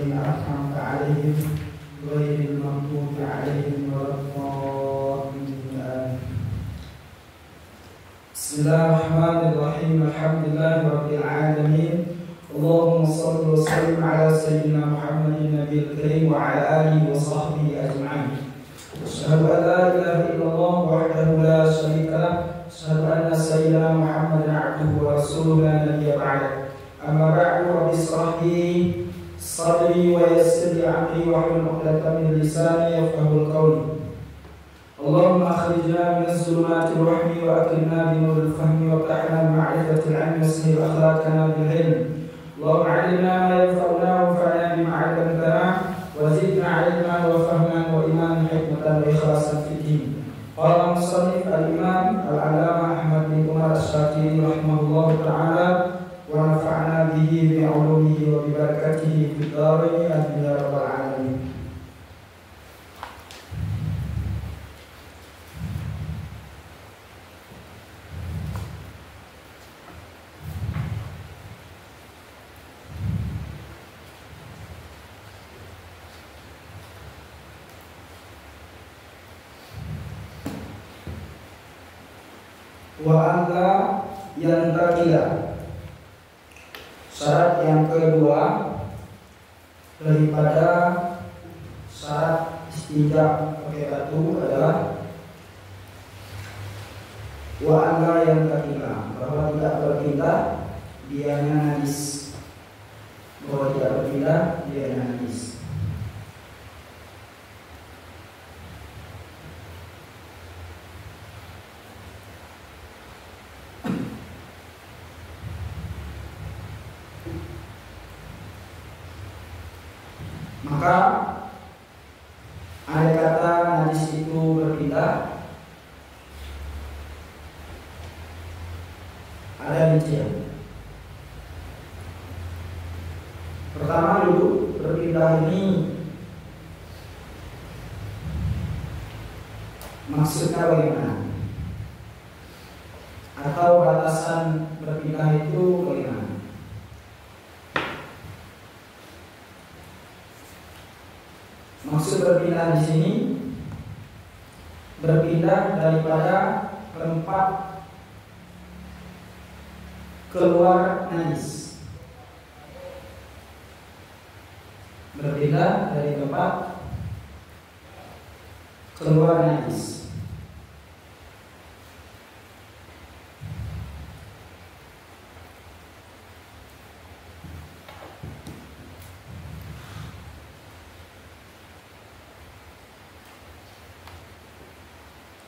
الذين أنعمت عليهم غير المغضوب عليهم ولا الضالين. بسم الله الرحمن الرحيم. الحمد لله رب العالمين. اللهم صل وسلم على سيدنا محمد النبي الكريم وعلى آله وصحبه أجمعين. أشهد أن لا إله إلا الله وحده لا شريك له. أشهد أن سيدنا محمدا عبده ورسوله لا نبي بعده. أما بعد رب اشرح لي صدري ويسر لي أمري واحلل عقدة من لساني يفقهوا قولي. اللهم أخرجنا من الظلمات الوهم وأكرمنا بنور الفهم وافتحنا بمعرفة العلم وسهل أخلاقنا بالعلم. اللهم علمنا ما ينفعنا وانفعنا بما علمتنا وزدنا علما وفهما وإيمانا حكمة وإخلاصا في الدين. قال المصنف الإمام العلامة أحمد بن عمر الشاكري رحمه الله تعالى ونفعنا به بعلومه وببركته في الدارين آمين يا رب العالمين. Wa anta yang terkira. Syarat yang kedua daripada syarat istinja pakai batu adalah wa anta yang terkira, bahwa tidak berpindah dianya najis. Bahwa tidak berpindah dianya najis. Maka ada kata najis itu berpindah, ada rincian. Pertama dulu, berpindah ini maksudnya bagaimana? Atau batasan berpindah itu bagaimana? Maksud berpindah di sini berpindah daripada tempat keluar najis. Berpindah dari tempat keluar najis.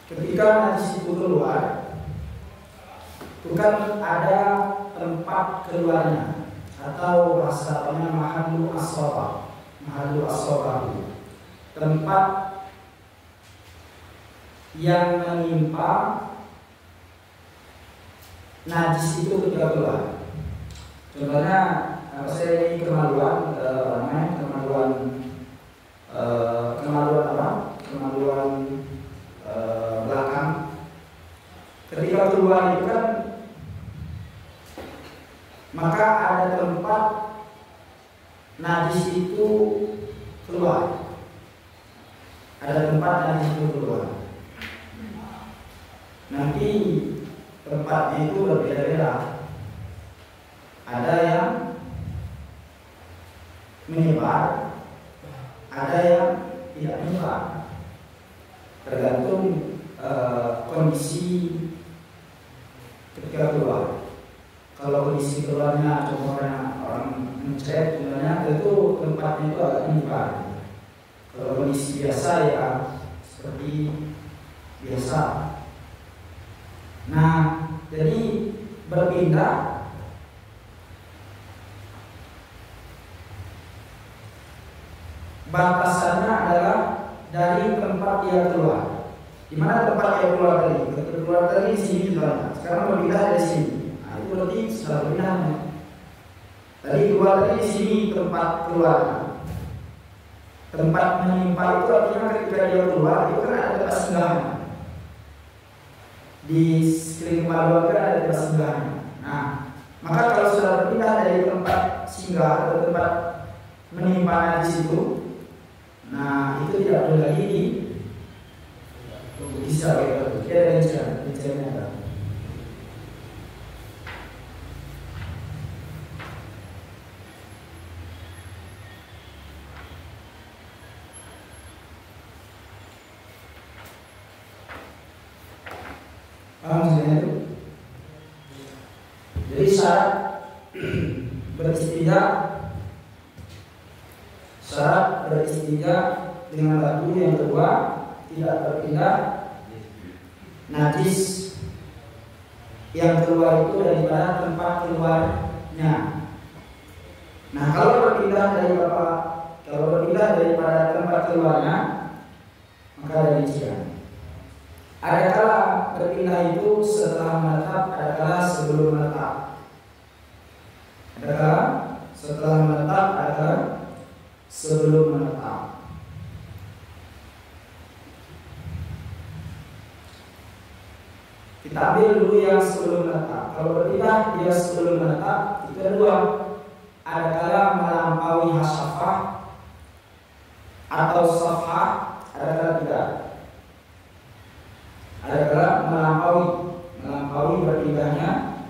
Ketika najis itu keluar, itu kan ada tempat keluarnya atau bahasanya mahallu as-sabah. Mahallu as-sabah, tempat yang menimpa najis itu ketika keluar. Contohnya, saya ini kemaluan belakang. Ketika keluar itu kan, maka ada tempat najis itu keluar. Ada tempat najis itu keluar. Nanti tempatnya itu berbeda-beda. Ada yang menyebar, ada yang tidak menyebar. Tergantung kondisi ketika keluar. Kalau kondisi keluarnya contohnya orang mencret, sebenarnya tentu tempatnya itu agak menyebar. Kalau kondisi biasa ya seperti biasa. Nah, jadi berpindah batasannya adalah dari tempat dia keluar. Di mana tempat dia keluar tadi? Keluar tadi di sini misalnya. Sekarang berpindah dari sini. Nah, itu berarti sudah berpindahnya. Tadi keluar tadi di sini tempat keluar. Tempat menimpa itu artinya ketika dia keluar itu kan ada tempat singgahan. Di sekeliling kemaluan kan ada tempat singgahan. Nah, maka kalau sudah berpindah dari tempat singgah atau tempat menimpa di situ, nah itu tidak boleh lagi bisa gitu. Dia ada rinciannya ada. Paham maksudnya itu? Jadi syarat beristinja dengan batu yang kedua tidak berpindah najis yang keluar itu daripada tempat keluarnya. Nah kalau berpindah daripada tempat keluarnya maka ada rincian. Ada kala berpindah itu setelah menetap, ada kala sebelum menetap. Ada kala setelah menetap, ada kala sebelum menetap. Kita ambil dulu yang sebelum menetap. Kalau berpindah dia sebelum menetap, itu ada dua. Ada kala melampaui hasyafah atau safhah, ada kala tidak. Ada kala melampaui berpindahnya,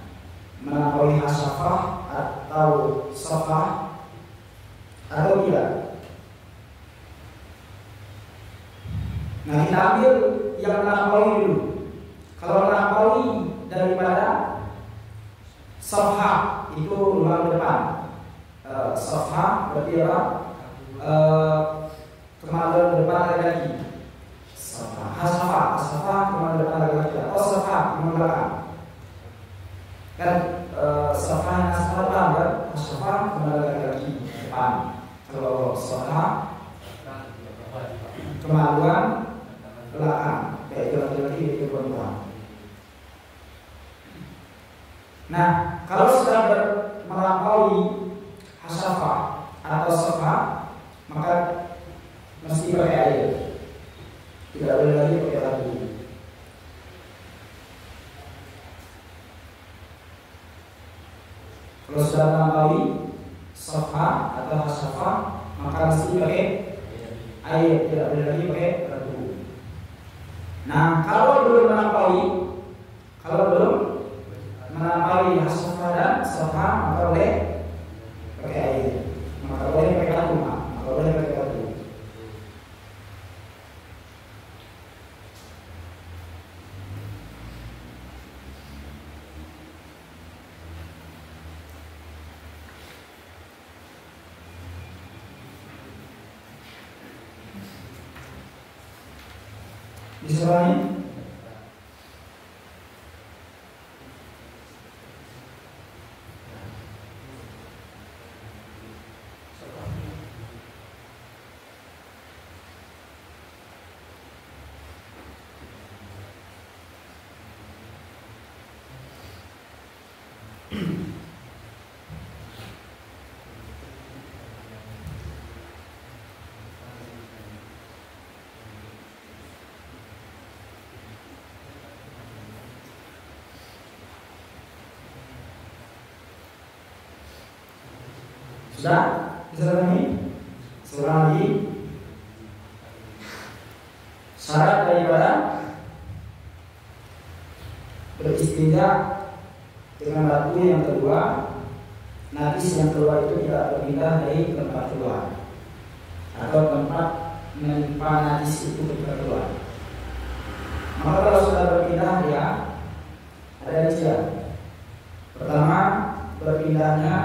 melampaui hasyafah atau safhah atau tidak. Nah kita ambil yang melampaui dulu. Kalau melampaui daripada safhah itu ruang depan. Safhah berarti apa? Kemaluan depan lagi. Hasafah kemaluan depan lagi. Atau safhah kemaluan belakang. Kan safhah yang asal depan kan? Hasafah kemaluan lagi depan. Kalau safhah kemaluan belakang. Baik laki-laki itu perempuan. Nah, kalau sudah melampaui hasafah atau safhah, maka mesti pakai air. Tidak boleh lagi pakai batu. Kalau sudah melampaui safhah atau hasafah, maka mesti pakai air. Tidak boleh lagi pakai batu. Nah, kalau belum melampaui hasafah dan safhah, maka boleh pakai air, maka boleh pakai batu, maka boleh pakai batu. Bisa ulangi? Sudah? Bisa ulangi? Seorang lagi. Syarat daripada beristinja dengan batu yang kedua, najis yang keluar itu tidak berpindah dari tempat keluar atau tempat menimpa najis itu ketika keluar. Maka kalau sudah berpindah dia ada rincian. Pertama, berpindahnya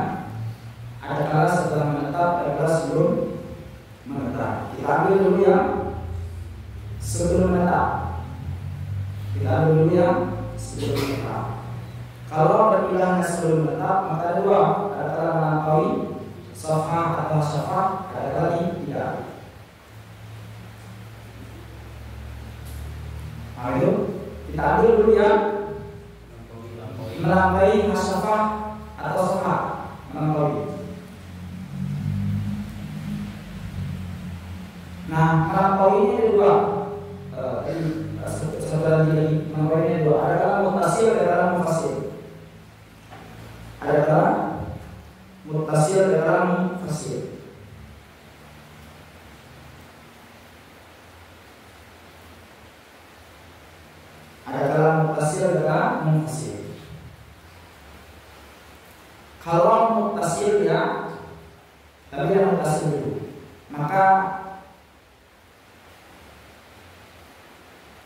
ada kala setelah menetap, ada kala sebelum menetap. Kita ambil dulu yang sebelum menetap. Kalau berpindahnya sebelum menetap, maka ada dua. Ada kala melampaui safhah atau safhah, ada kala tidak. Nah itu kita ambil dulu yang melampaui safhah atau safhah, melampaui. Nah, melampaui ini ada dua. Setelah lagi melampaui ini ada dua. Ada kala mutasil, ada kala mufasil. Ada kala mutasil, ada kala mufasil. muttasil dengan munfasil. Kalau muttasil ya, tapi yang muttasil dulu, maka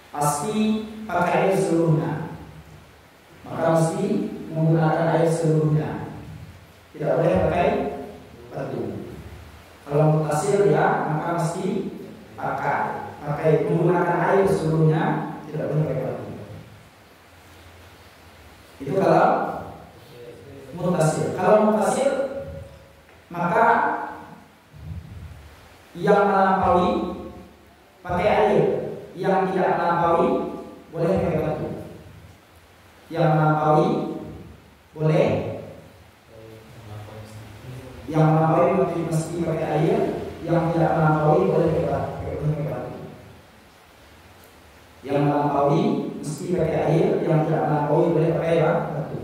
pasti pakai air seluruhnya. Maka mesti menggunakan air seluruhnya. Tidak boleh pakai batu. Kalau muttasil ya, maka mesti pakai menggunakan air seluruhnya, tidak boleh pakai batu. Itu kalau muttasil. Kalau muttasil, maka yang melampaui pakai air, yang tidak melampaui boleh pakai batu. Yang melampaui boleh, yang melampaui mesti pakai air, yang tidak melampaui boleh pakai batu. Yang melampaui mesti pakai air, yang tidak melampaui boleh pakai batu.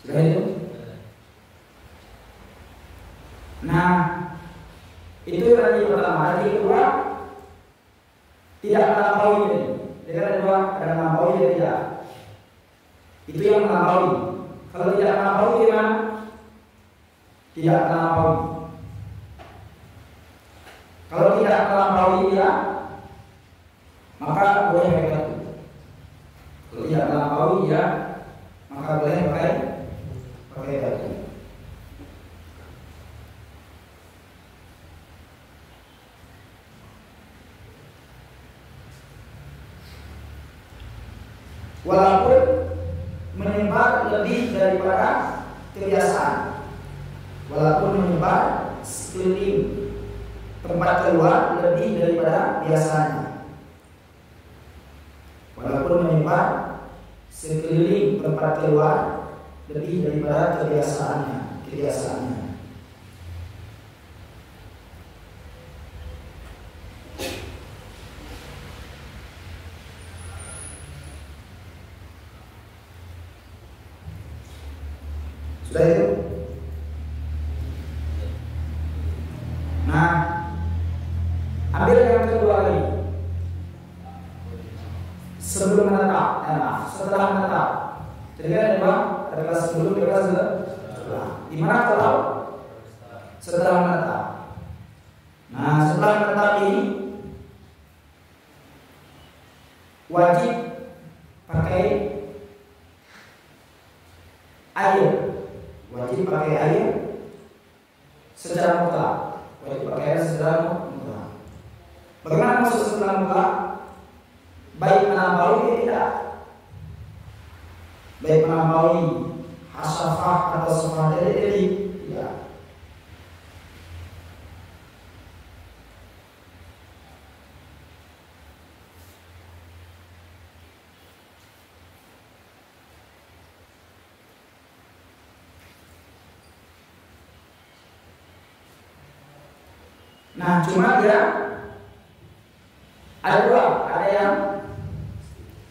Sudah itu. Nah, itu tadi pertama. Tadi kedua, tidak melampaui ini. Jadi ada dua, ada melampaui dan tidak. Itu yang melampaui. Kalau tidak melampaui gimana? Tidak melampaui. Kalau tidak melampaui ya, maka boleh pakai batu. Kalau tidak melampaui ya, maka boleh pakai batu. Walaupun menyebar lebih daripada kebiasaan, walaupun menyebar sekeliling tempat keluar lebih daripada biasanya, walaupun menyebar sekeliling tempat keluar lebih daripada kebiasaannya. Sudah itu. Nah, ambil yang kedua lagi. Sebelum menetap, setelah menetap. Jadi kan ada dua, ada kelas sebelum, ada kelas setelah. Di mana kalau setelah menetap? Nah, setelah menetap ini wajib pakai air. Wajib pakai air secara mutlak. Wajib pakai air secara mutlak. Bagaimana maksud secara mutlak? Baik melampaui tidak. Baik melampaui hasafah atau safah jadi tidak. Nah, cuma dia ada dua, ada yang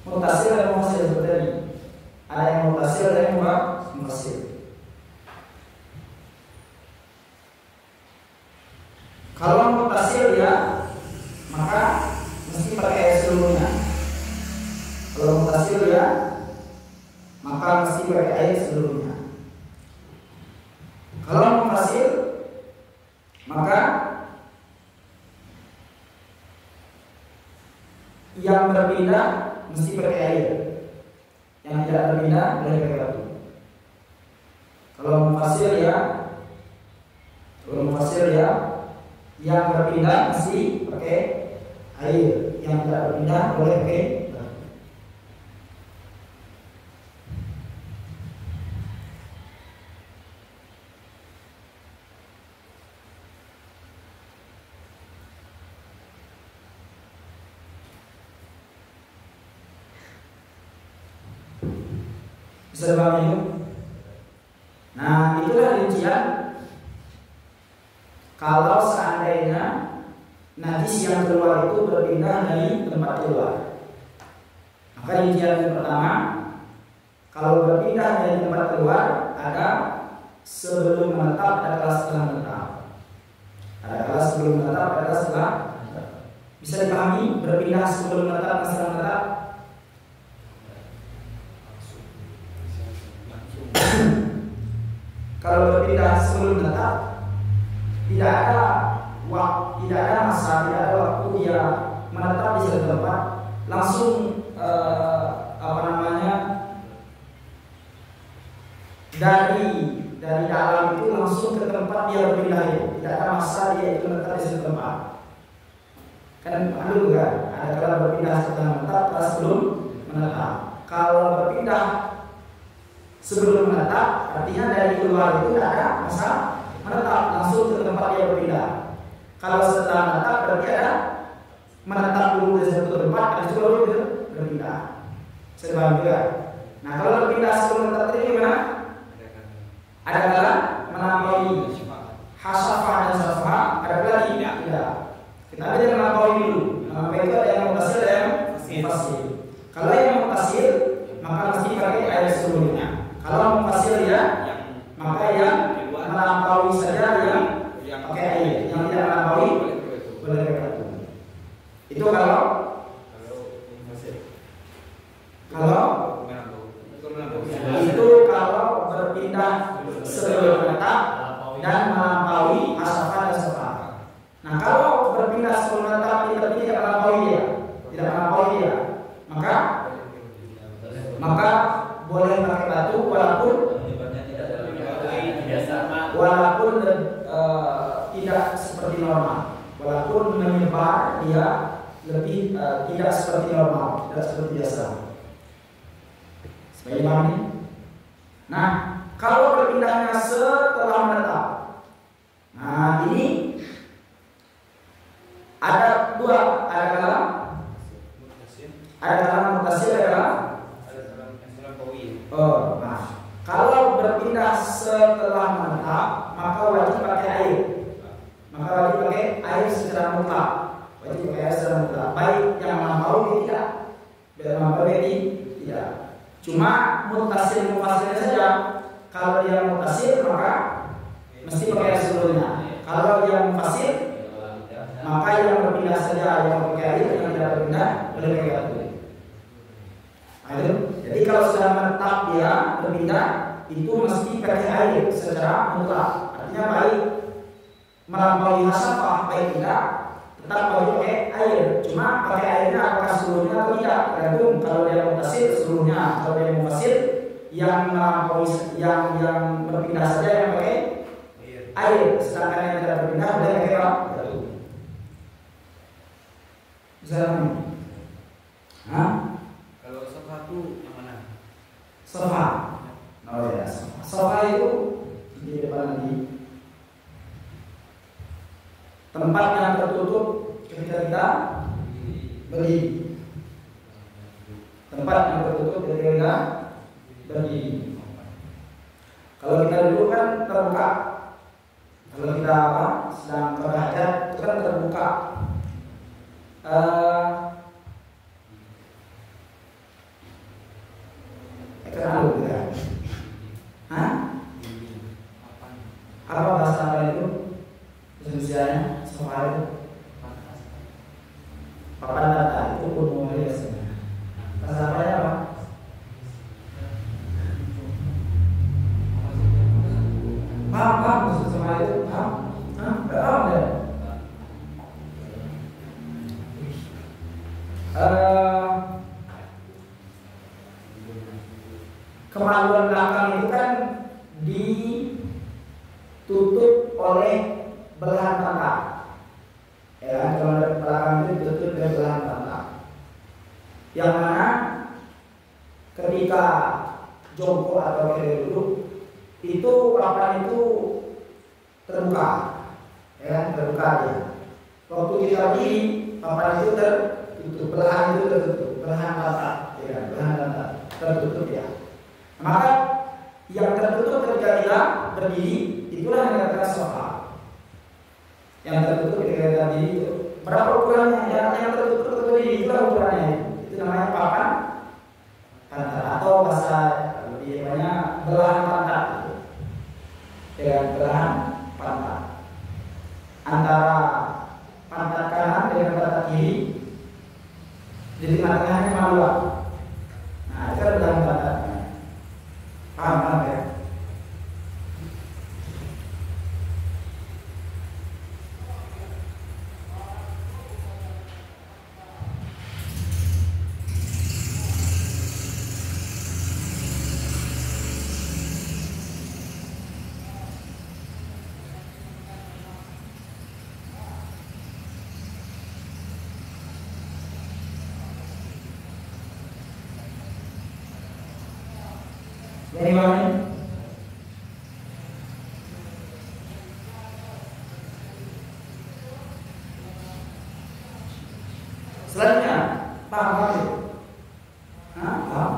muttasil dan munfasil seperti tadi. Ada yang muttasil dan yang munfasil. Kalau muttasil ya, maka mesti pakai air seluruhnya. Kalau muttasil ya, maka mesti pakai air seluruhnya. Kalau munfasil, maka yang berpindah mesti pakai air, yang tidak berpindah boleh pakai batu. Kalau munfasil ya, yang berpindah mesti pakai air, yang tidak berpindah boleh pakai batu. Bisa dipahami itu? Nah, itulah rincian kalau seandainya najis yang keluar itu berpindah dari tempat keluar. Maka rincian yang pertama, kalau berpindah dari tempat keluar ada sebelum menetap, ada kelas setelah menetap. Ada kelas sebelum menetap, ada kelas setelah menetap. Bisa dipahami berpindah sebelum menetap dan setelah menetap? Kalau berpindah sebelum menetap, tidak ada waktu, tidak ada masa, tidak ada waktu dia menetap di satu tempat, langsung dari dalam itu langsung ke tempat dia berpindah itu. Tidak ada masa dia itu menetap di satu tempat. Kan dulu kan ada kalau berpindah setelah menetap, kalau sebelum menetap. Kalau berpindah sebelum menetap, artinya dari keluar itu tidak ada masa menetap, langsung ke tempat dia berpindah. Kalau setelah menetap berarti ada menetap dulu di satu tempat, habis itu baru berpindah. Sebab juga. Nah kalau berpindah sebelum menetap itu gimana? Ada kala melampaui hasafah dan safah, ada kala tidak. Kita aja melampaui dulu. Melampaui itu ada yang mutasil, ada yang mufasil. Kalau yang mutasil maka mesti pakai air sebelumnya. Kalau mufasil ya, maka yang melampaui saja yang pakai air. Yang tidak melampaui boleh pakai batu. Itu kalau itu kalau berpindah sebelum menetap dan melampaui hasafah dan safah. Nah kalau berpindah sebelum menetap tapi tidak melampaui dia, maka boleh pakai batu walaupun tidak seperti normal, walaupun menyebar dia lebih tidak seperti normal, tidak seperti biasa. Supaya paham ini? Nah, kalau berpindahnya setelah menetap, nah ini ada dua, ada dalam mutasil, ada dalam. Nah, kalau berpindah setelah menetap, maka wajib pakai air. Maka wajib pakai air secara mutlak. Wajib pakai air secara mutlak. Baik yang melampaui tidak, dan melampaui tidak. Cuma mutasil mufasil saja. Kalau dia mutasil maka mesti pakai air sebelumnya. Kalau dia mufasil maka yang berpindah saja yang pakai air, yang tidak berpindah boleh pakai batu. Jadi kalau sudah menetap dia berpindah itu mesti pakai air secara mutlak. Artinya baik melampaui hasafah baik tidak, tetap wajib pakai air. Cuma pakai airnya apakah seluruhnya atau tidak tergantung. Kalau dia mutasil seluruhnya, kalau dia mufasil yang melampaui yang berpindah saja yang pakai air, sedangkan yang tidak berpindah boleh pakai batu. Misalnya, kalau sofa itu yang mana? Sofa. Oh ya, sofa itu di depan nanti. Tempat yang tertutup ketika kita berdiri. Tempat yang tertutup ketika kita berdiri. Kalau kita dulu kan terbuka. Kalau kita sedang berhajat itu kan terbuka. Kenal ya? Apa bahasa apa itu? Indonesia sofa itu papan rata itu umum biasanya. Bahasa apa ya Pak? Paham maksud sofa itu? Paham deh. Kemaluan belakang itu kan ditutup oleh belahan pantat. Ya, kemaluan belakang itu ditutup oleh belahan pantat. Yang mana ketika jongkok atau kita duduk itu papan itu terbuka, ya terbuka dia. Waktu kita berdiri papan itu tertutup, belahan itu tertutup, belahan pantat, ya belahan pantat tertutup ya. Maka yang tertutup ketika kita berdiri itulah yang dikatakan sofa. Yang tertutup ketika kita berdiri itu Berapa ukurannya? Yang tertutup ini itulah ukurannya. Itu namanya papan pantat atau bahasa lebih banyak belahan pantat. Dengan belahan pantat antara pantat kanan dengan pantat kiri di tengah-tengahnya maluak. Nah, itu adalah belahan pantatnya. Paham ya? Anyone? Selanjutnya, paham lagi? Paham?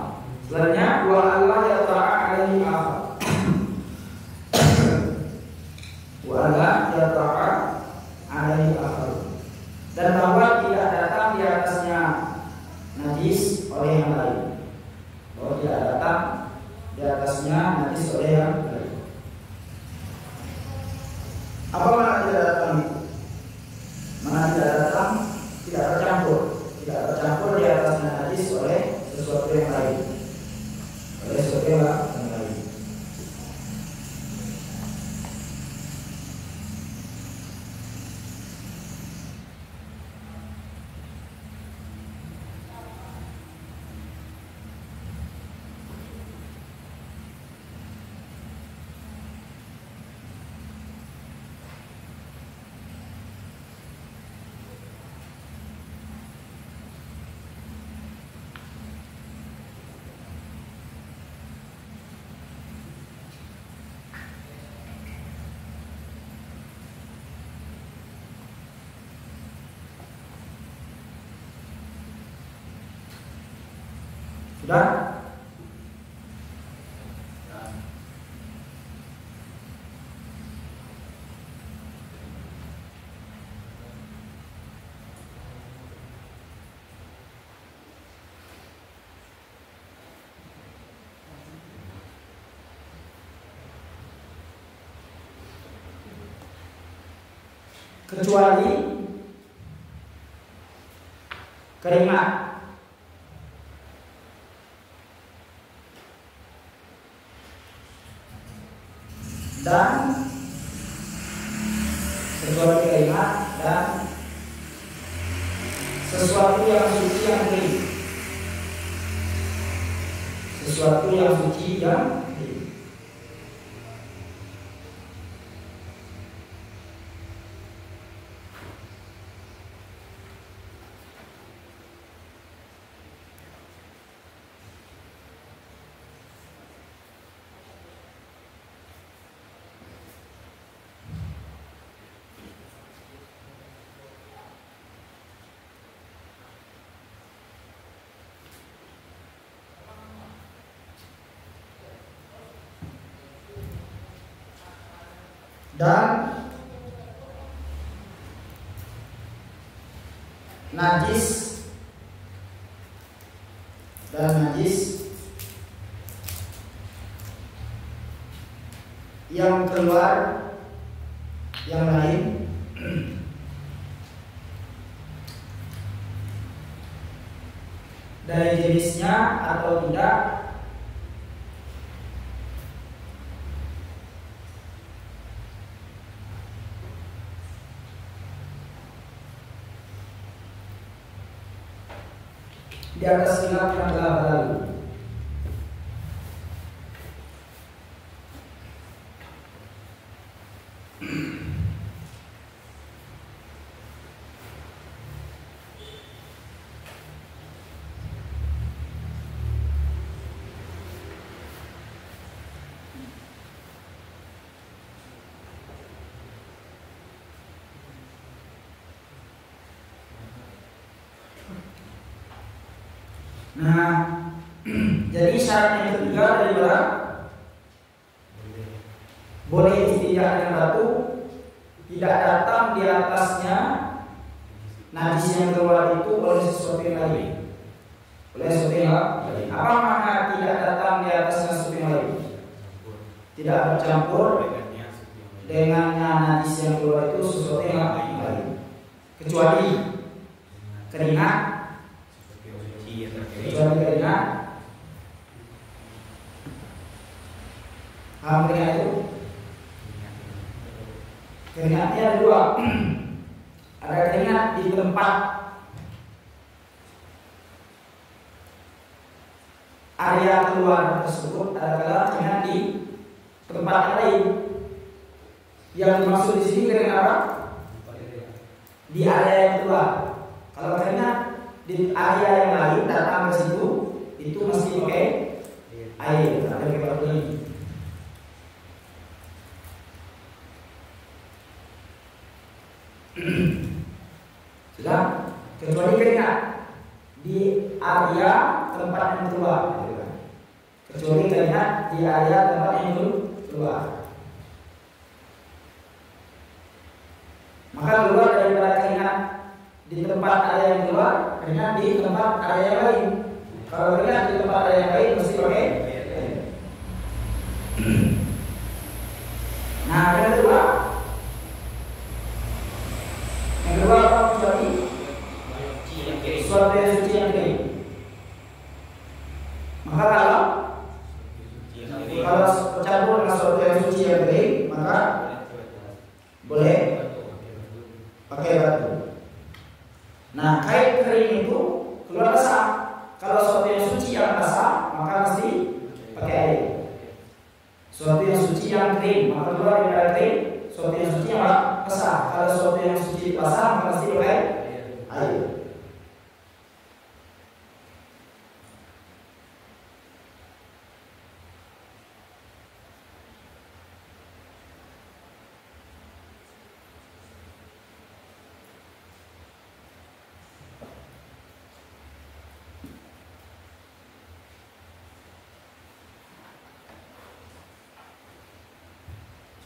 Selanjutnya, wa Allah ya ta'a alaihi akhar. Wa Allah ya ta'a alaihi akhar. Dan bahwa tidak datang di atasnya najis oleh yang lain. Bahwa tidak datang di atasnya najis oleh yang lain. Apa makna tidak datang? Makna tidak datang, tidak tercampur di atasnya najis oleh sesuatu yang lain. Oleh sesuatu yang lain. Sudah? Kecuali keringat dan kecuali keringat dan sesuatu yang suci yang kering, sesuatu yang suci yang kering. Dan najis yang keluar yang lain dari jenisnya atau tidak di atas khilaf yang telah berlalu. Nah, jadi syarat yang ketiga dari barang boleh istinja dengan batu, tidak datang di atasnya najis yang keluar itu oleh sesuatu yang lain. Oleh sesuatu yang lain. Apa makna tidak datang di atasnya sesuatu yang lain? Tidak bercampur dengannya najis yang keluar itu sesuatu yang lain. Kecuali keringat. Kecuali keringat. Keringat itu keringatnya ada dua. Ada keringat di tempat area keluar tersebut, ada keringat di tempat lain. Yang dimaksud di sini keringat apa? Di area yang keluar. Kalau keringat di area yang lain datang ke situ, itu mesti pakai air, ada pakai batu ini. Sudah, kecuali keringat di area tempat yang keluar, kecuali keringat di area tempat yang keluar. Maka keluar daripada keringat di tempat area yang keluar, keringat di tempat area yang lain. Kalau keringat di tempat area yang lain mesti pakai air. Nah, yang kedua apa? Kecuali suatu yang suci yang kering. Maka kalau bercampur dengan suatu yang suci yang kering, maka boleh pakai batu. Nah, kain kering itu keluar basah. Kalau suatu yang suci yang basah, maka mesti pakai air. Suatu yang suci yang kering, maka keluar dari kering. Suatu yang suci yang basah. Kalau suatu yang suci basah, maka mesti pakai air.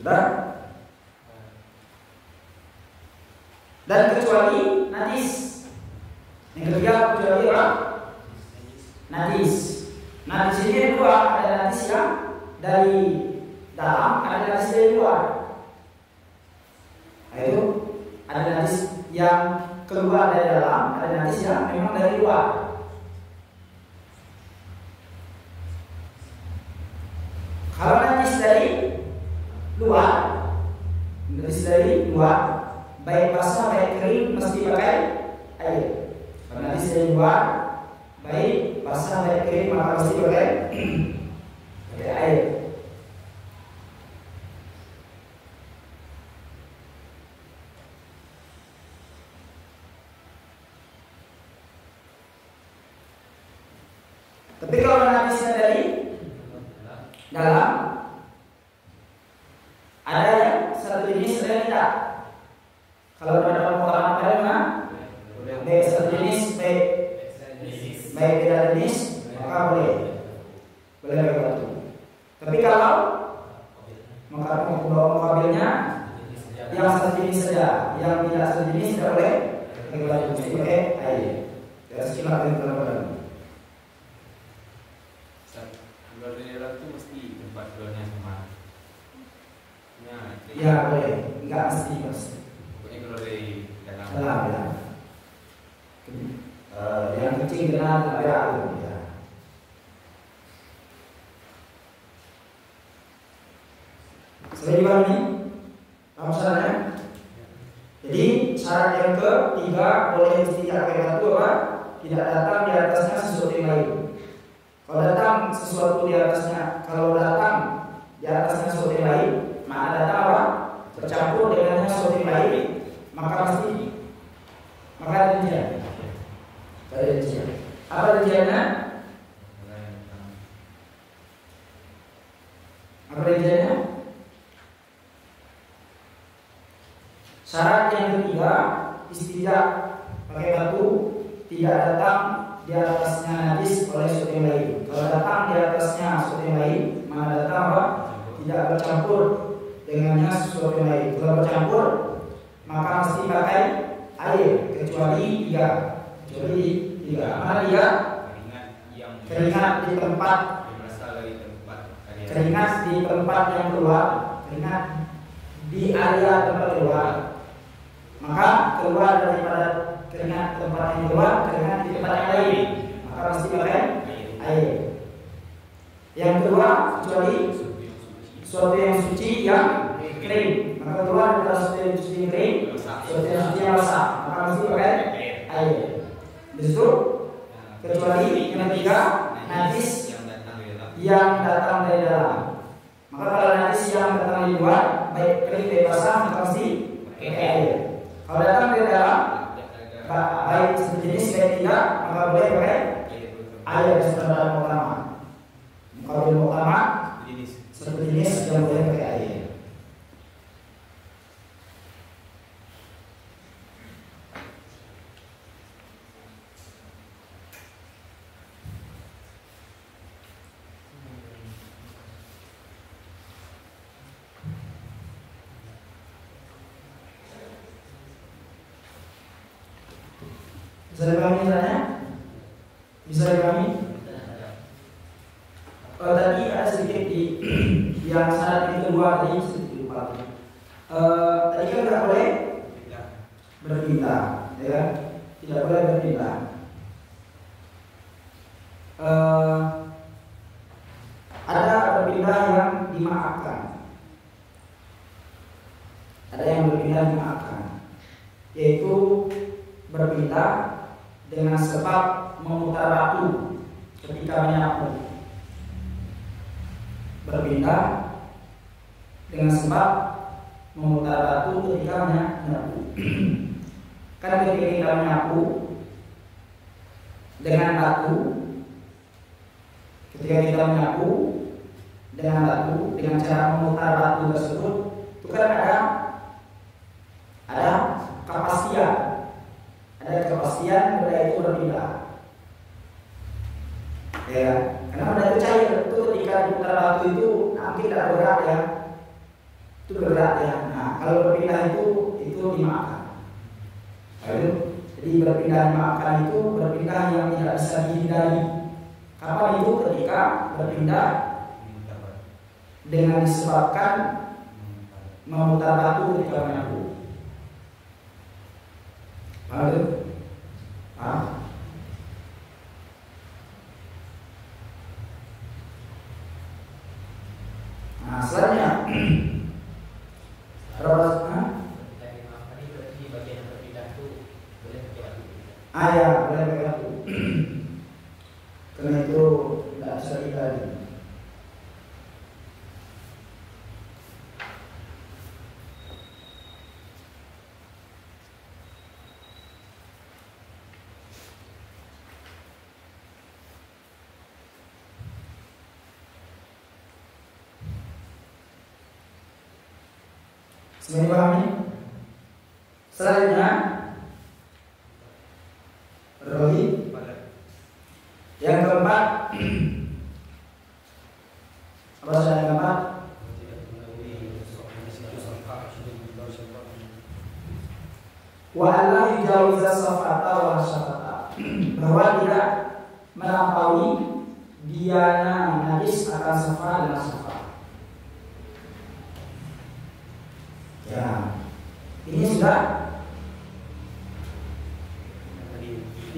Sudah? Dan kecuali najis. Yang ketiga kecuali apa? Najis. Najis ini dua, ada najis yang dari dalam, ada najis dari luar. Nah, itu ada najis yang keluar dari dalam, ada najis yang memang dari luar. Kalau najis dari luar, baik basah baik kering mesti pakai air. Kalau najis dari luar, baik basah baik kering maka mesti pakai air. Tapi kalau najisnya dari dalam, ada yang satu jenis, ada yang tidak. Kalau pada pemutaran mana, baik satu jenis, baik beda jenis, maka boleh pakai batu. Tapi kalau mobilnya yang satu jenis saja, yang tidak satu jenis tidak boleh pakai batu, mesti pakai air. Ya, sekilas yang benar-benar. Keluar dari dalam itu mesti tempat keluarnya sama. Ya boleh, enggak mesti mas. Pokoknya keluar dari dalam. Ya. Yang kecil kenal ya. Sudah dipahami? Paham syaratnya? Jadi syarat yang ketiga boleh mesti pakai batu apa? Tidak datang di atasnya sesuatu yang lain. Kalau datang sesuatu di atasnya, kalau datang di atasnya sesuatu yang lain, maka datang apa? Bercampur dengannya sesuatu yang lain, maka ada rincian. Apa rinciannya? Apa rinciannya? Syarat yang ketiga, istinja pakai batu tidak datang di atasnya najis oleh sesuatu yang lain. Kalau datang di atasnya sesuatu yang lain, maka datang apa? Tidak bercampur dengannya sesuatu yang lain. Kalau bercampur, maka mesti pakai air, kecuali kecuali tiga. Mana tiga? Keringat di tempat yang keluar, keringat di area tempat keluar. Maka keluar daripada keringat tempat yang keluar, keringat di tempat yang lain, maka mesti pakai air. Yang kedua, kecuali suatu yang suci yang kering, maka keluar dari suatu yang suci yang kering, suatu yang suci yang basah, maka mesti pakai air. Justru kecuali yang ketiga, najis yang datang dari dalam. Maka kalau najis yang datang dari luar, baik kering baik basah, maka mesti pakai air. Kalau datang dari dalam, baik sejenis baik tidak, maka boleh pakai air setelah dalam utama. Kalau dalam utama sejenis yang boleh pakai air. Bisa dipahami caranya? Bisa dipahami? Tadi ada sedikit di yang syarat yang kedua tadi sedikit lupa. Tadi kan tidak boleh berpindah, ya, tidak boleh berpindah. Ada berpindah yang dimaafkan. Ada yang berpindah dimaafkan, yaitu berpindah dengan sebab memutar batu ketika menyapu. Berpindah dengan sebab memutar batu ketika menyapu. Kan ketika kita menyapu dengan batu, ketika kita menyapu dengan batu, dengan cara memutar batu tersebut, itu kan ada kepastian. Ada kepastian benda itu berpindah, ya, karena benda itu cair. Itu ketika diputar batu itu mungkin tidak bergerak, ya, itu bergerak, ya. Nah, kalau berpindah itu dimaafkan. Jadi berpindah dimaafkan itu berpindah yang tidak bisa dihindari. Kapan itu? Ketika berpindah dengan disebabkan memutar batu ketika menyapu. Lalu, nah, selanjutnya, ya, boleh pakai batu. Karena itu tidak bisa dihindari. Semuanya pahami? Selanjutnya, Rohi. Yang keempat, apa saja yang keempat? Wa alla yujawiza safata wa syafata, bahwa tidak melampaui diana najis akan safa dan safa. Ya, ini sudah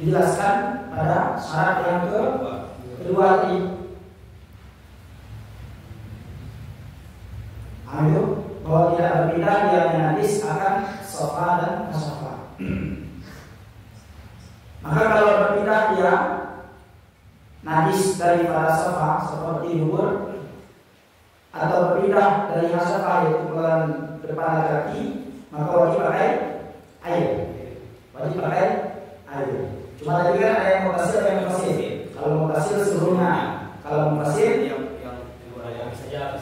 dijelaskan pada syarat yang kedua tadi. Ayo, bahwa tidak berpindah dia najis akan safa dan safa. Maka kalau berpindah dia najis daripada safa seperti dubur, atau berpindah dari safa yaitu bulan depan kaki, maka wajib pakai air. Wajib pakai air. Cuma tadi kan ada yang mutasil, ada yang mufasil. Kalau mutasil seluruhnya, kalau mufasil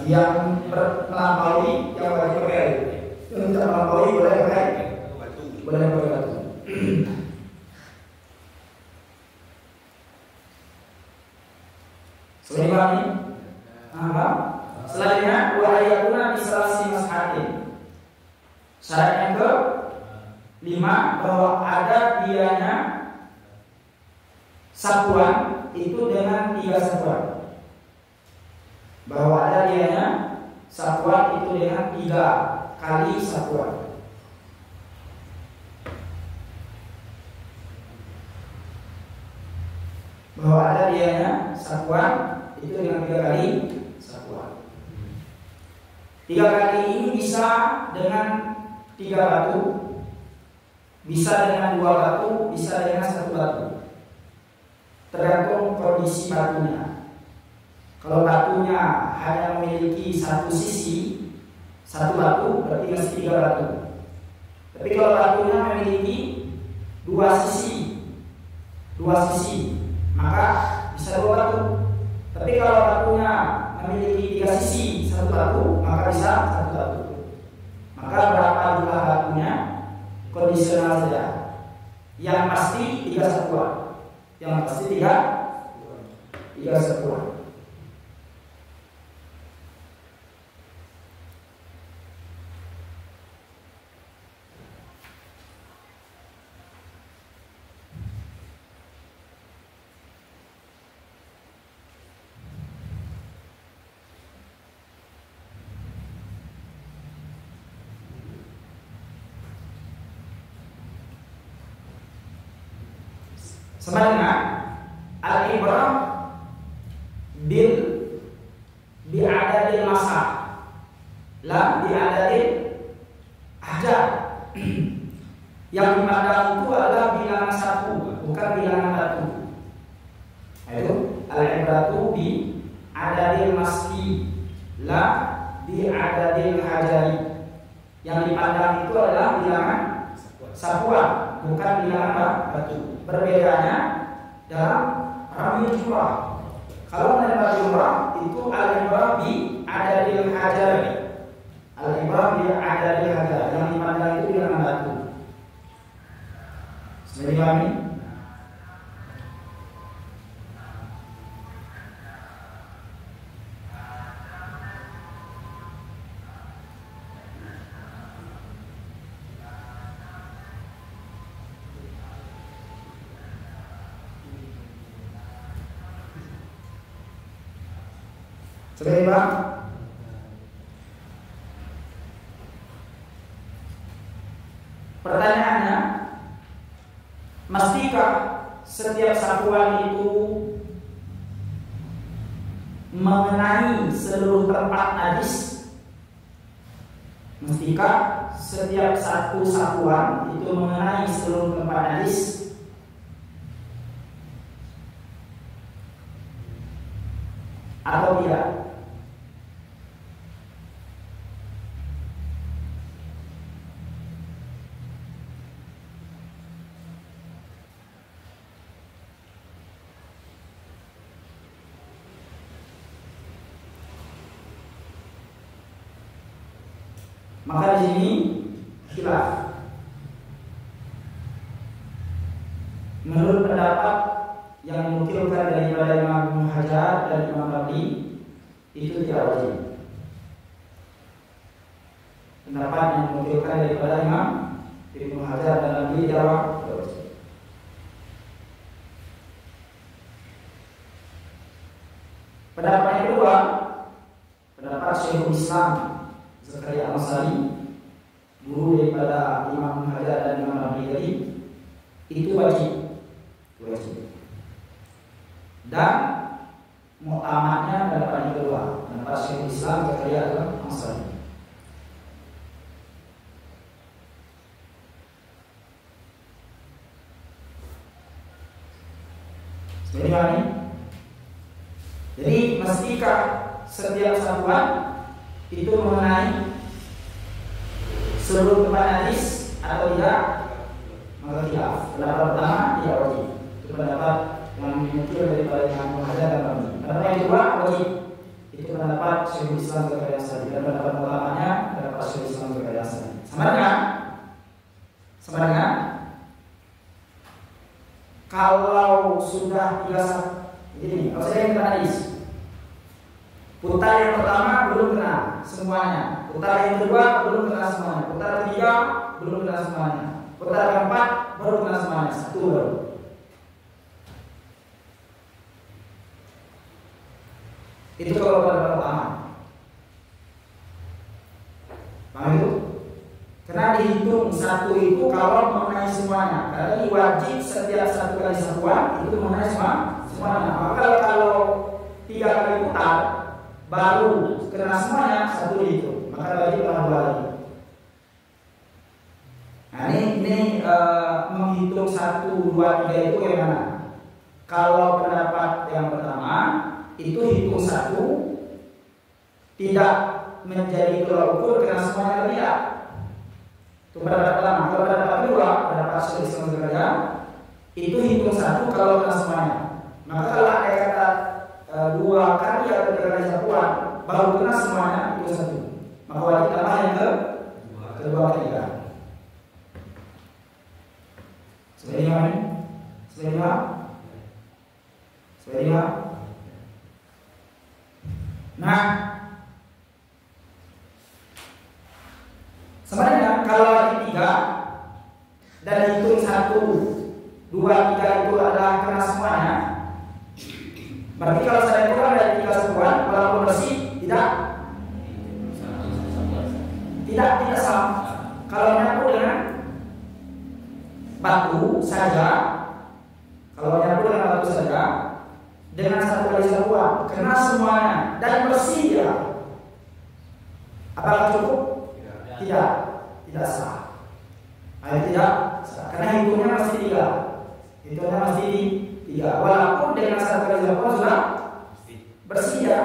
yang melampaui yang wajib pakai air. Yang tidak melampaui boleh pakai batu. Selanjutnya ini, selanjutnya wa ayatuna bisalasi mashatin. Syarat yang 5 bahwa ada dianya satuan itu dengan 3 satuan. Bahwa ada dianya satuan itu dengan 3 kali satuan. Bahwa ada dianya satuan itu dengan 3 kali satuan. 3 kali ini bisa dengan 3 batu, bisa dengan 2 batu, bisa dengan 1 batu. Tergantung kondisi batunya. Kalau batunya hanya memiliki 1 sisi, 1 batu, berarti mesti 3 batu. Tapi kalau batunya memiliki 2 sisi, maka bisa 2 batu. Tapi kalau batunya memiliki 3 sisi, 1 batu, maka bisa 1 batu. Maka berapa jumlah batunya kondisional saja. Yang pasti 3 satuan. Yang pasti 3 satuan. Sama dengan al-ibrah bi'adadil masa, la bi'adadil ahjar. Yang dimandang itu adalah bilangan 1, bukan bilangan batu. Itu al-ibratu bi'adadil maski, la bi'adadil hajari. Yang dipandang itu adalah bilangan satuan, bukan bilangan batu. Perbedaannya dalam ramil jumlah. Kalau menambah jumlah itu al-ibrah bi adadil hajar. Al-ibrah bi adadil hajar. Yang dipandang itu bilangan batu. Sudah dipahami? Sudah Pak? Pertanyaannya, mestikah setiap satuan itu mengenai seluruh tempat najis? Mestikah setiap satu satuan itu mengenai seluruh tempat najis? Atau tidak? Maka di sini khilaf. Menurut pendapat yang dinukilkan daripada Imam Ibnu Hajar dan Imam Rabi, itu tidak wajib. Pendapat yang dinukilkan daripada Imam Ibnu Hajar dan Rabi jawab tidak wajib. Pendapat yang kedua, pendapat Syekhul Islam Zakaria Al-Ansari, guru daripada Imam Ibnu Hajar dan Imam Rabi tadi, itu wajib. Dan muktamadnya pendapat yang kedua, pendapat Syekhul Islam Zakaria Al-Ansari. Jadi mestikah setiap satuan itu mengenai seluruh tempat najis atau tidak? Maka tidak. Pendapat pertama tidak wajib. Itu pendapat yang dinukil daripada Imam Ibnu Hajar dan Rabi. Pendapat yang kedua wajib. Itu pendapat Syekhul Islam Zakaria Al-Ansari. Dan pendapat utamanya pendapat Syekhul Islam Zakaria Al-Ansari. Sama dengan kalau sudah biasa ini, kalau saya kena najis, putar yang pertama belum kena semuanya, putar yang kedua belum kena semuanya, putar ketiga belum kena semuanya. putaran keempat baru kena semuanya, satu baru. Itu kalau pada pertama. Paham itu? Karena dihitung satu itu kalau mengenai semuanya. Karena ini wajib setiap satu kali satuan itu mengenai semuanya. Maka kalau 3 kali putar baru kena semuanya, satu itu. Maka wajib tambah 2 lagi. Nah ini menghitung 1, 2, 3 itu bagaimana? Kalau pendapat yang pertama itu hitung 1 tidak menjadi tolak ukur karena semuanya tidak. Itu pendapat pertama. Kalau pendapat kedua, pendapat Syaikhul Islam itu hitung 1 kalau kena semuanya. Maka kalau ada kata 2 kali atau 3 kali satuan baru kena semuanya, itu 1. Maka wajib tambah yang kedua, ketiga. Sebenarnya. Nah, sebenarnya kalau ada 3 dan hitung 1, 2, 3 itu adalah kena semuanya. Berarti kalau saya kurang dari 3 satuan, walaupun bersih tidak sama. Kalau nyapu dengan batu saja, dengan 1 kali satuan kena semuanya dan bersih ya. Apakah cukup? Tidak sah. Tidak sah. Karena hitungnya masih 3. Walaupun dengan 1 kali satuan sudah bersih ya.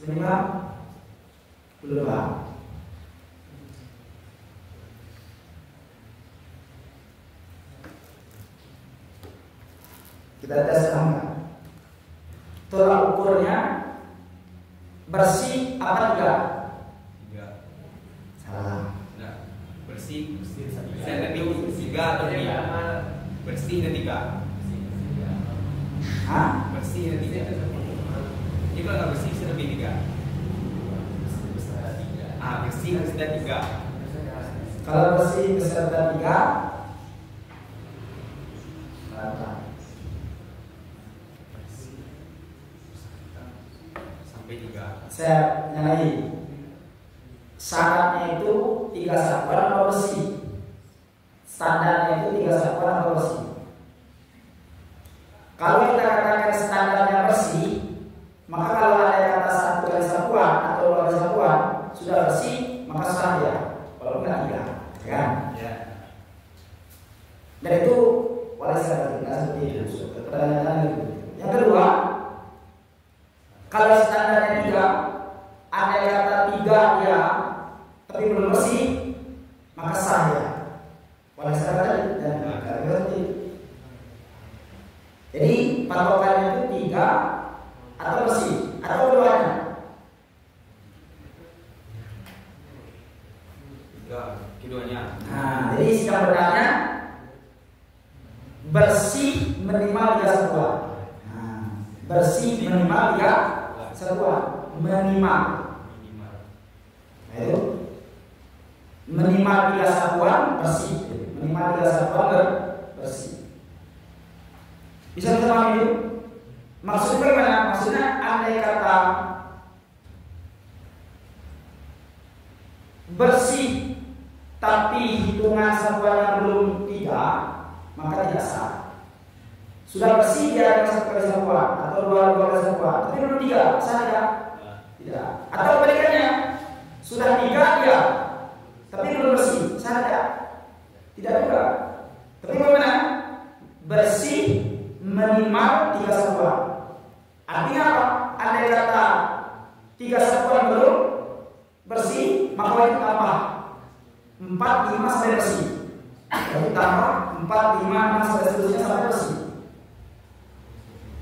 Sebenarnya belum paham. Kita tes angka. Tolak ukurnya bersih apa tidak? Salah. Nah, bersih 3 atau 3? Bersih dan 3. Hah? Bersih dan 3. Ini kalau nggak bersih bisa lebih 3. Bersih beserta 3. Kalau bersih beserta 3 sampai 3. Saya nyalain. Syaratnya itu 3 satuan atau bersih. Standarnya itu 3 satuan atau bersih. Kalau kita katakan standarnya bersih, maka kalau ada kata 1 kali satuan atau 2 kali satuan sudah bersih, maka sah ya. Kalau enggak tidak, kan? Ya. Dan itu wali saya seperti itu. Pertanyaan itu. Yang kedua, kalau standarnya 3, ada kata 3 ya, tapi belum bersih, maka sah ya. Wali saya tadi dan seperti itu. Jadi patokannya itu 3 atau bersih atau keduanya. 3, keduanya. Nah, jadi yang benarnya bersih minimal 3 satuan. Nah, bersih minimal 3 satuan. Minimal. Nah, itu minimal 3 satuan bersih. Minimal 3 satuan bersih. Bisa kita pahami itu? Maksudnya bagaimana? Maksudnya andai kata bersih tapi hitungan satuannya belum 3, maka tidak sah. Sudah bersih dia dengan 1 kali satuan atau 2 kali satuan, tapi belum 3, sah tidak? Tidak. Atau kebalikannya, sudah 3 dia, tapi belum bersih, sah tidak? Tidak juga. Tapi bagaimana? Bersih minimal 3 satuan. Artinya apa? Andai kata 3 satuan belum bersih, maka wajib tambah 4, 5 sampai bersih. Wajib tambah 4, 5, 6 sampai seterusnya sampai bersih.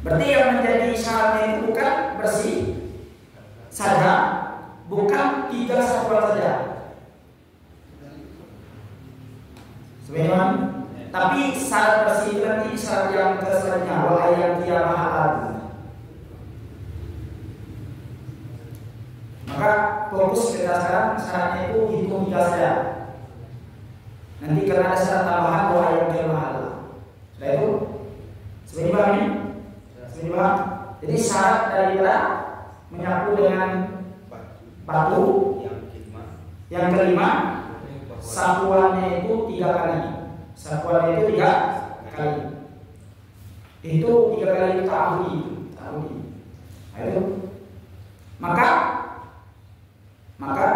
Berarti yang menjadi syaratnya itu bukan bersih saja, bukan 3 satuan saja. Sebenarnya tapi syarat bersih itu nanti syarat yang keselanjutnya, wahai yang dia maha agung. Maka fokus kita sekarang syaratnya itu hitung 3 saja. Nanti karena ada syarat tambahan doa yang kelemahan. Sudah itu? Sudah dipaham ini? Sudah dipaham? Jadi syarat daripada menyapu dengan batu yang kelima, sapuannya itu 3 kali. Sapuannya itu 3 kali. Itu 3 kali itu ta'awudi. Nah, itu. Maka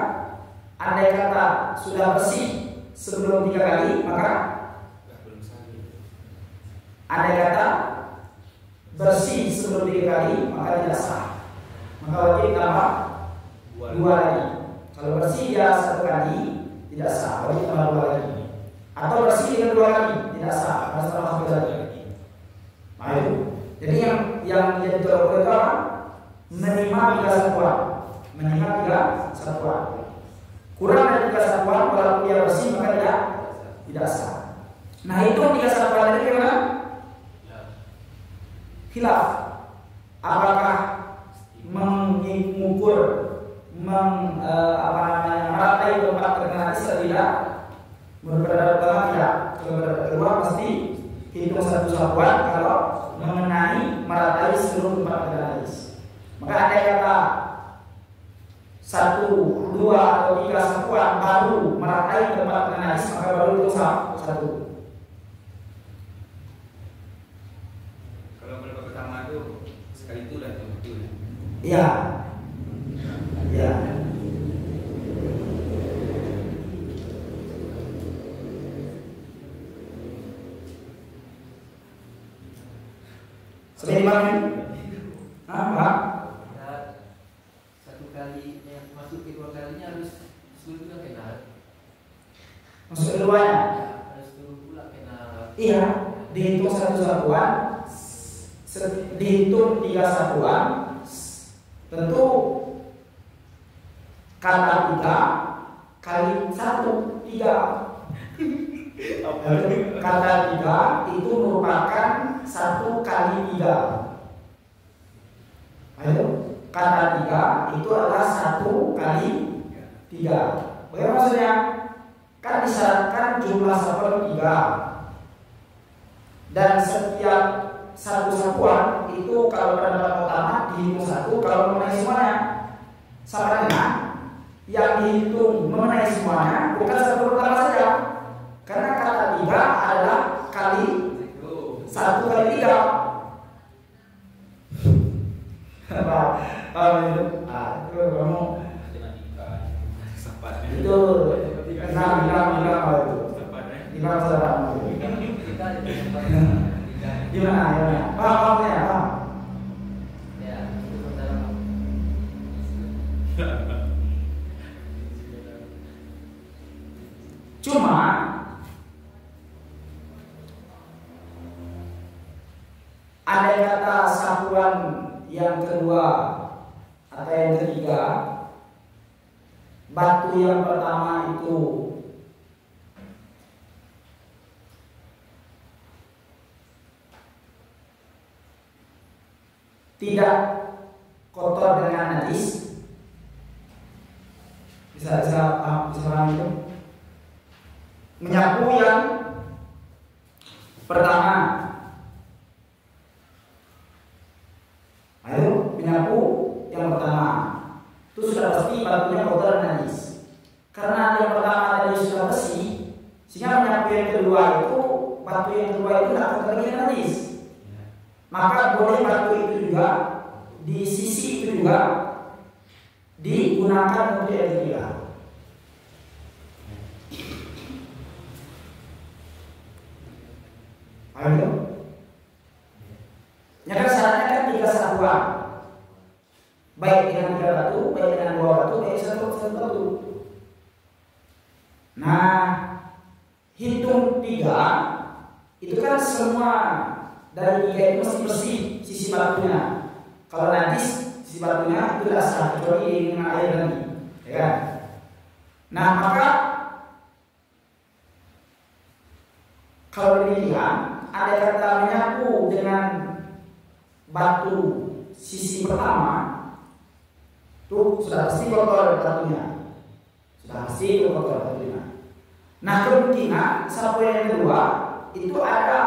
andai kata sudah bersih sebelum 3 kali, maka andai kata bersih sebelum 3 kali, maka tidak sah. Maka wajib tambah 2 lagi. Kalau bersih dia 1 kali, tidak sah, wajib tambah 2 lagi. Atau bersih dengan 2 kali, tidak sah, harus tambah 1 lagi. Nah itu. Jadi yang jadi tolak itu apa? Minimal 3 satuan. Minimal 3 satuan. Kurang dari 3 satuan, walaupun dia bersih maka tidak sah. Nah itu 3 satuan itu gimana? Khilaf. Apakah mengukur meratai tempat terkena najis atau tidak? Berpendapat pertama tidak. Berpendapat kedua pasti hitung 1 satuan kalau mengenai meratai seluruh tempat terkena najis. Maka andai kata 1, 2 atau 3 satuan baru meratai tempat terkena najis, maka baru itu 1. Kalau mereka pertama itu sekali itu dah betul. Iya. Ya. Sudah dipahami? Pak? 1 kali yang masuk ke 2 kalinya harus seluruh juga kena. Masuk keduanya? Harus seluruh pula kena. Iya. Dihitung 1 satuan, dihitung 3 satuan. Tentu kata 3 kali 1 3. Kata 3 itu merupakan 1 kali 3. Ayo, kata 3 itu adalah 1 kali 3. Bagaimana maksudnya? Kan disyaratkan jumlah sapuan 3. Dan setiap 1 sapuan itu kalau pendapat pertama dihitung 1, kalau mengenai semuanya sama dengan yang dihitung mengenai semuanya bukan 1 pertama saja, karena kata 3 adalah kali 1 kali 3. Itu kamu itu gimana? Paham ya? Ya, itu pertama. Cuma ada kata sapuan yang kedua atau yang ketiga, batu yang pertama itu tidak kotor dengan najis. Bisa paham itu? Menyapu yang pertama, ayo menyapu yang pertama itu sudah pasti batunya kotor dan najis. Karena yang pertama tadi sudah bersih, sehingga menyapu yang kedua itu batu yang kedua itu tidak kotor dengan najis. Maka boleh batu itu juga di sisi itu juga digunakan untuk yang ketiga. Ayo. Ya kan syaratnya kan 3 satuan. Baik dengan 3 batu, baik dengan 2 batu, baik 1 batu. Nah, hitung 3 itu kan semua dari 3 itu mesti bersih sisi batunya. Kalau najis sisi batunya itu tidak sah kecuali dengan air nanti, ya kan? Nah, maka kalau demikian ada kata menyapu dengan batu sisi pertama Tuh sudah pasti kotor batunya. Sudah pasti itu kotor batunya. Nah kemungkinan sapu yang kedua itu ada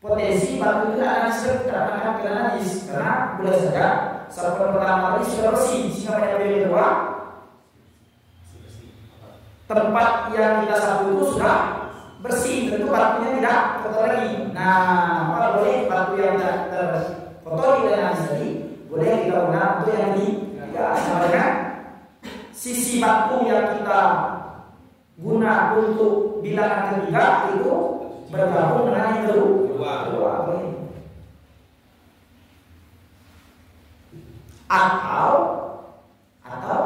potensi batu itu ada karena kena najis, karena boleh saja sapu yang pertama tadi sudah bersih sehingga pada yang kedua tempat yang kita sapu itu sudah bersih, tentu batunya tidak kotor lagi. Nah maka boleh batu yang tidak terkotor dengan najis tadi boleh kita gunakan untuk yang tidak sama dengan sisi batu yang kita guna untuk bilangan ketiga itu bergabung dengan yang kedua. Atau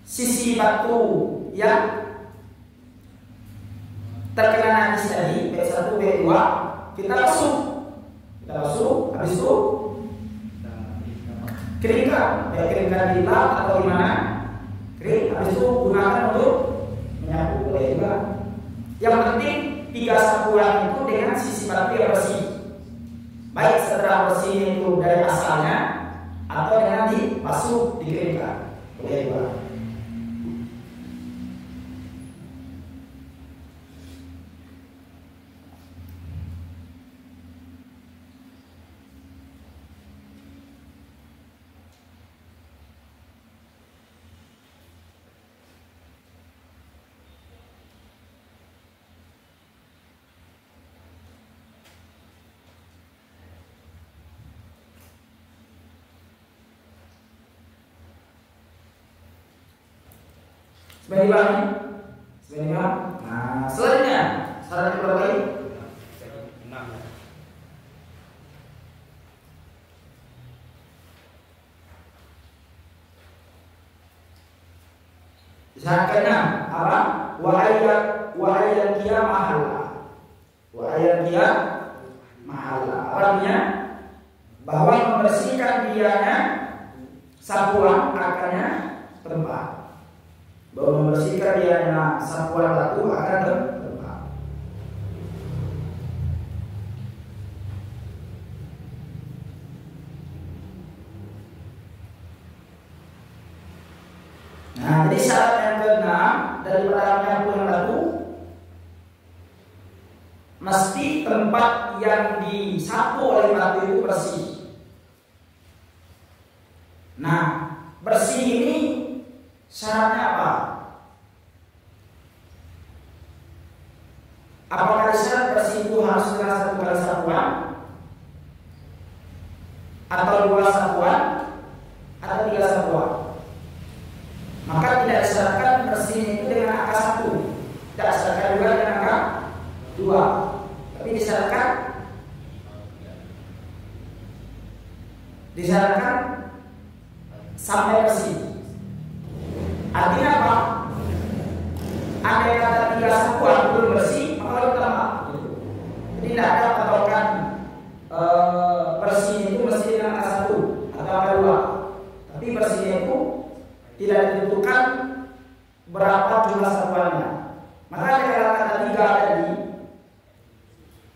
sisi batu yang terkena najis tadi B1 B2 kita basuh, habis itu keringkan, keringkan di lap atau gimana, kering, habis itu gunakan untuk menyapu boleh juga. Yang penting 3 sapuan itu dengan sisi batu yang bersih, baik setelah bersih itu dari asalnya atau dengan dibasuh, dikeringkan boleh juga. Sebenarnya, nah selanjutnya syarat yang berapa lagi? 6. Syarat ke-6 apa? Wa ayyan kia mahalla. Apa artinya? Bahwa membersihkan dianya sapuan akannya tempat. Bahwa membersihkan dianya sapuan batu akan tempat. Nah, jadi syarat yang ke-6 daripada menyapu yang batu, mesti tempat yang disapu oleh batu itu bersih. Nah, bersih ini syaratnya apa? Apakah syarat bersih itu harus dengan 1 kali sapuan, atau 2 sapuan, atau 3 sapuan? Maka tidak disyaratkan bersih itu dengan angka 1, tidak disyaratkan juga dengan angka 2, tapi disyaratkan sampai bersih. Artinya apa? Andai kata 3 sapuan belum bersih, maka harus tambah. Jadi tidak ada patokan bersih itu mesti dengan angka 1 atau angka 2. Tapi bersihnya itu tidak ditentukan berapa jumlah sapuannya. Maka kalau kata 3 tadi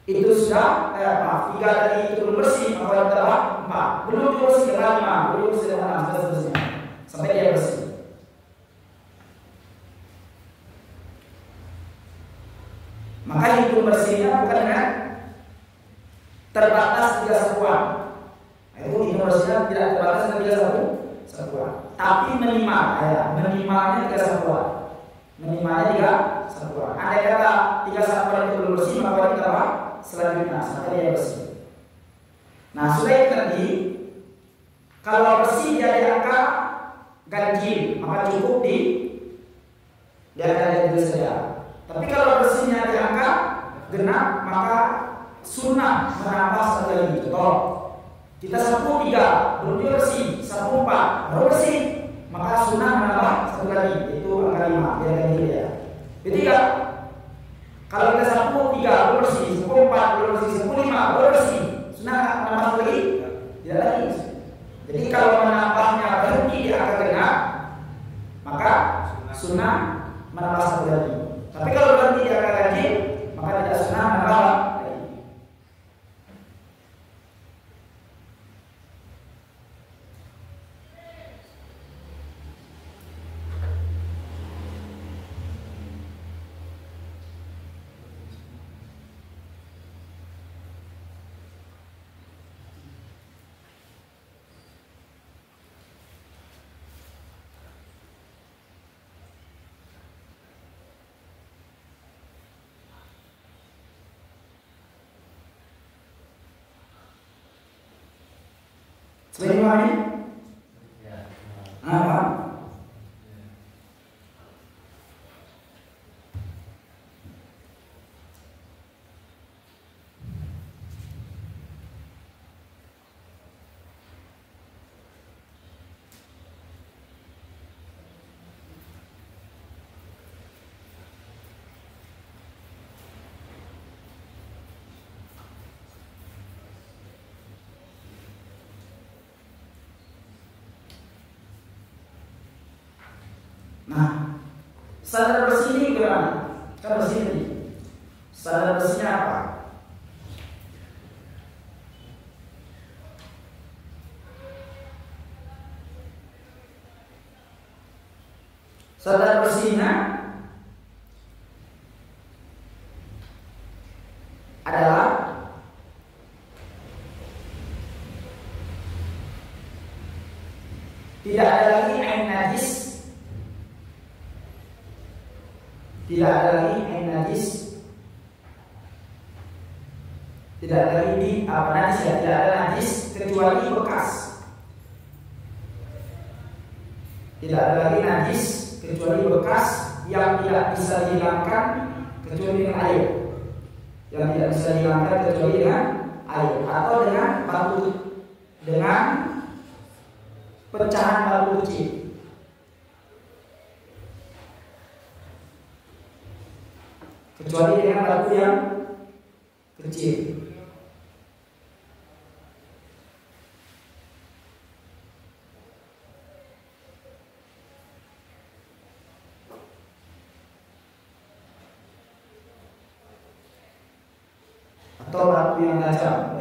itu sudah 3 tadi itu belum bersih, maka harus tambah 4. Belum bersih dengan 5, belum bersih dengan 6 seterusnya sampai dia bersih. Maka hitung bersihnya bukan dengan terbatas 3 sapuan. Itu hitung bersihnya tidak terbatas dengan 3 sapuan. Tapi minimalnya 3 sapuan. Minimalnya 3 sapuan. Andai kata 3 sapuan itu belum bersih, maka ditambah selanjutnya sampai dia bersih. Nah, sudah itu tadi. Kalau bersih dari angka ganjil, maka cukup di angka ganjil saja. Tapi kalau bersihnya di angka genap, maka sunnah menambah 1 lagi. Contoh, kita sapu 3, belum bersih, sapu 4, baru bersih, maka sunnah menambah 1 lagi, itu angka 5, biar ganjil ya. Jadi kalau kita sapu 3, belum bersih, sapu 4, belum bersih, sapu 5, baru bersih, sunnah menambah 1 lagi, tidak lagi. Jadi kalau menambahnya berhenti di angka genap, maka sunnah menambah 1 lagi. Tapi kalau berhenti di angka ganjil, maka tidak sunnah menambah lagi. Seperti mana? Apa? Nah, standar bersih ini gimana? Kan bersih ini. Standar bersihnya apa? Standar bersihnya adalah tidak ada lagi ain najis. Tidak ada lagi ain najis. Tidak ada lagi di apa najis ya, tidak ada najis kecuali bekas. Tidak ada lagi najis kecuali bekas yang tidak bisa dihilangkan kecuali dengan air. Yang tidak bisa dihilangkan kecuali dengan air atau dengan batu, dengan pecahan batu kecil. Kecuali dengan batu yang kecil. Atau batu yang tajam.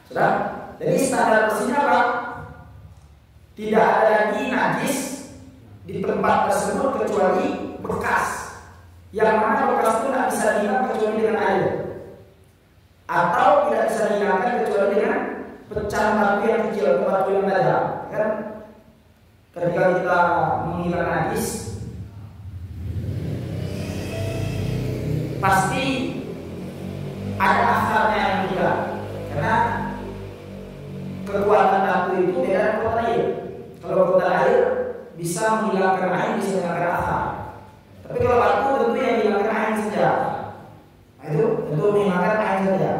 Sudah? Jadi standar bersihnya apa? Tidak ada lagi najis di tempat tersebut kecuali bekas. Yang mana bekas itu tidak bisa dihilang kecuali dengan air, atau tidak bisa dihilangkan kecuali dengan pecahan batu yang kecil atau batu yang tajam. Kan? Ketika kita menghilang najis, pasti ada akarnya yang hilang, karena kekuatan batu itu beda dengan kekuatan air. Kalau kekuatan air bisa menghilangkan air, bisa menghilangkan akar. Tapi kalau batu tentu yang menghilangkan air saja. Nah, itu tentu menghilangkan air saja,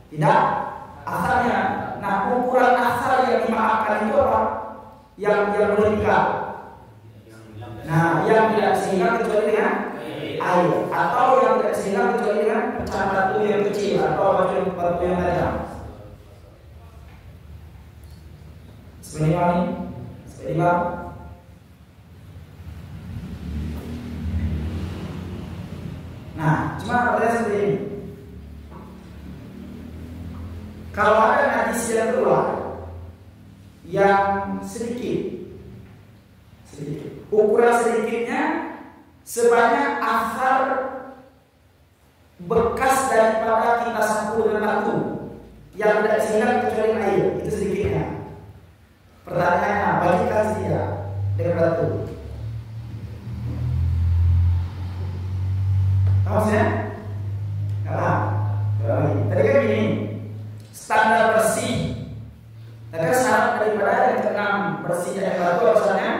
tidak akarnya. Nah, ukuran akar yang dimaafkan itu apa? Yang boleh dihilang. Nah, yang tidak bisa hilang kecuali dengan air, atau yang tidak bisa hilang kecuali dengan pecahan batu yang kecil atau batu yang tajam. Seperti ini, seperti ini. Nah, cuma pertanyaan seperti ini. Kalau ada najis yang keluar yang sedikit, ukuran sedikitnya sebanyak akar bekas daripada kita sapu dengan batu yang tidak dihilang kecuali air, itu sedikitnya. Pertanyaannya, bagikan tidak dengan batu? Tahu saya? Enggak. Tadi kan gini, standar bersih. Tapi syarat daripada yang keenam bersih dari batu asalnya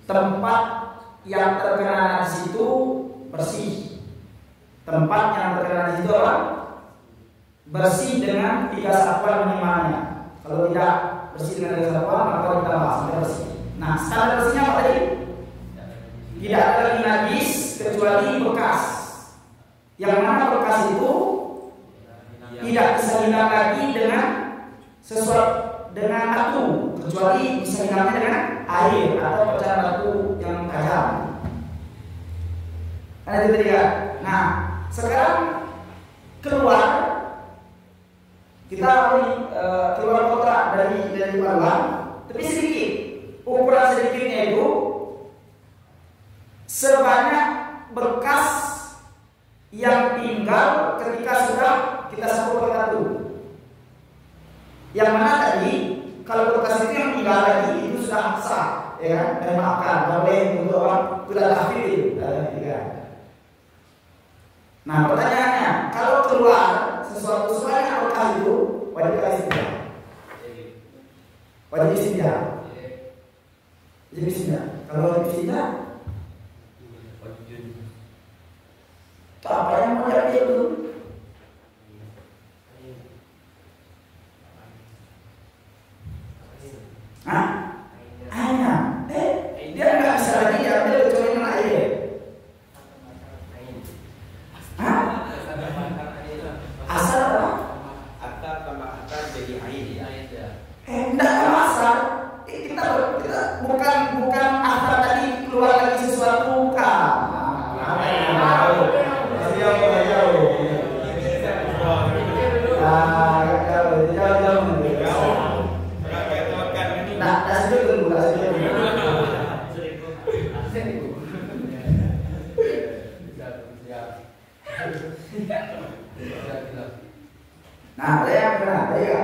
tempat yang terkena di situ bersih. Tempat yang terkena di situ apa? Bersih dengan 3 sapuan minimalnya. Kalau tidak bersih dengan 3 sapuan maka ditambah sampai bersih. Nah, standar bersihnya apa tadi? Tidak ada lagi najis kecuali bekas. Yang mana bekas itu tidak bisa hilang lagi dengan sesuatu, dengan batu, kecuali bisa hilangnya dengan air atau pecahan batu yang tajam. Ada itu tadi kan? Nah, sekarang keluar kita keluar kotoran dari luar, tapi sedikit. Ukuran sedikitnya itu sebanyak bekas yang tinggal ketika sudah kita sapu pakai batu. Yang mana tadi kalau bekas itu yang tinggal lagi itu sudah sah, ya kan? Dan makan, boleh untuk orang sudah kafir itu, kan? Nah, pertanyaannya, kalau keluar sesuatu sebanyak bekas itu wajib kasih tidak? Wajib istinja. Wajib istinja. Kalau wajib istinja, apa yang mau jadi itu? Hah? Airnya. Dia nggak bisa lagi diambil kecuali dengan air. Hah? Asal apa? Akar tambah akar jadi air. Enggak asal. Kita bukan asal tadi keluar lagi sesuatu bukan. Nah, ada yang benar, ada ya.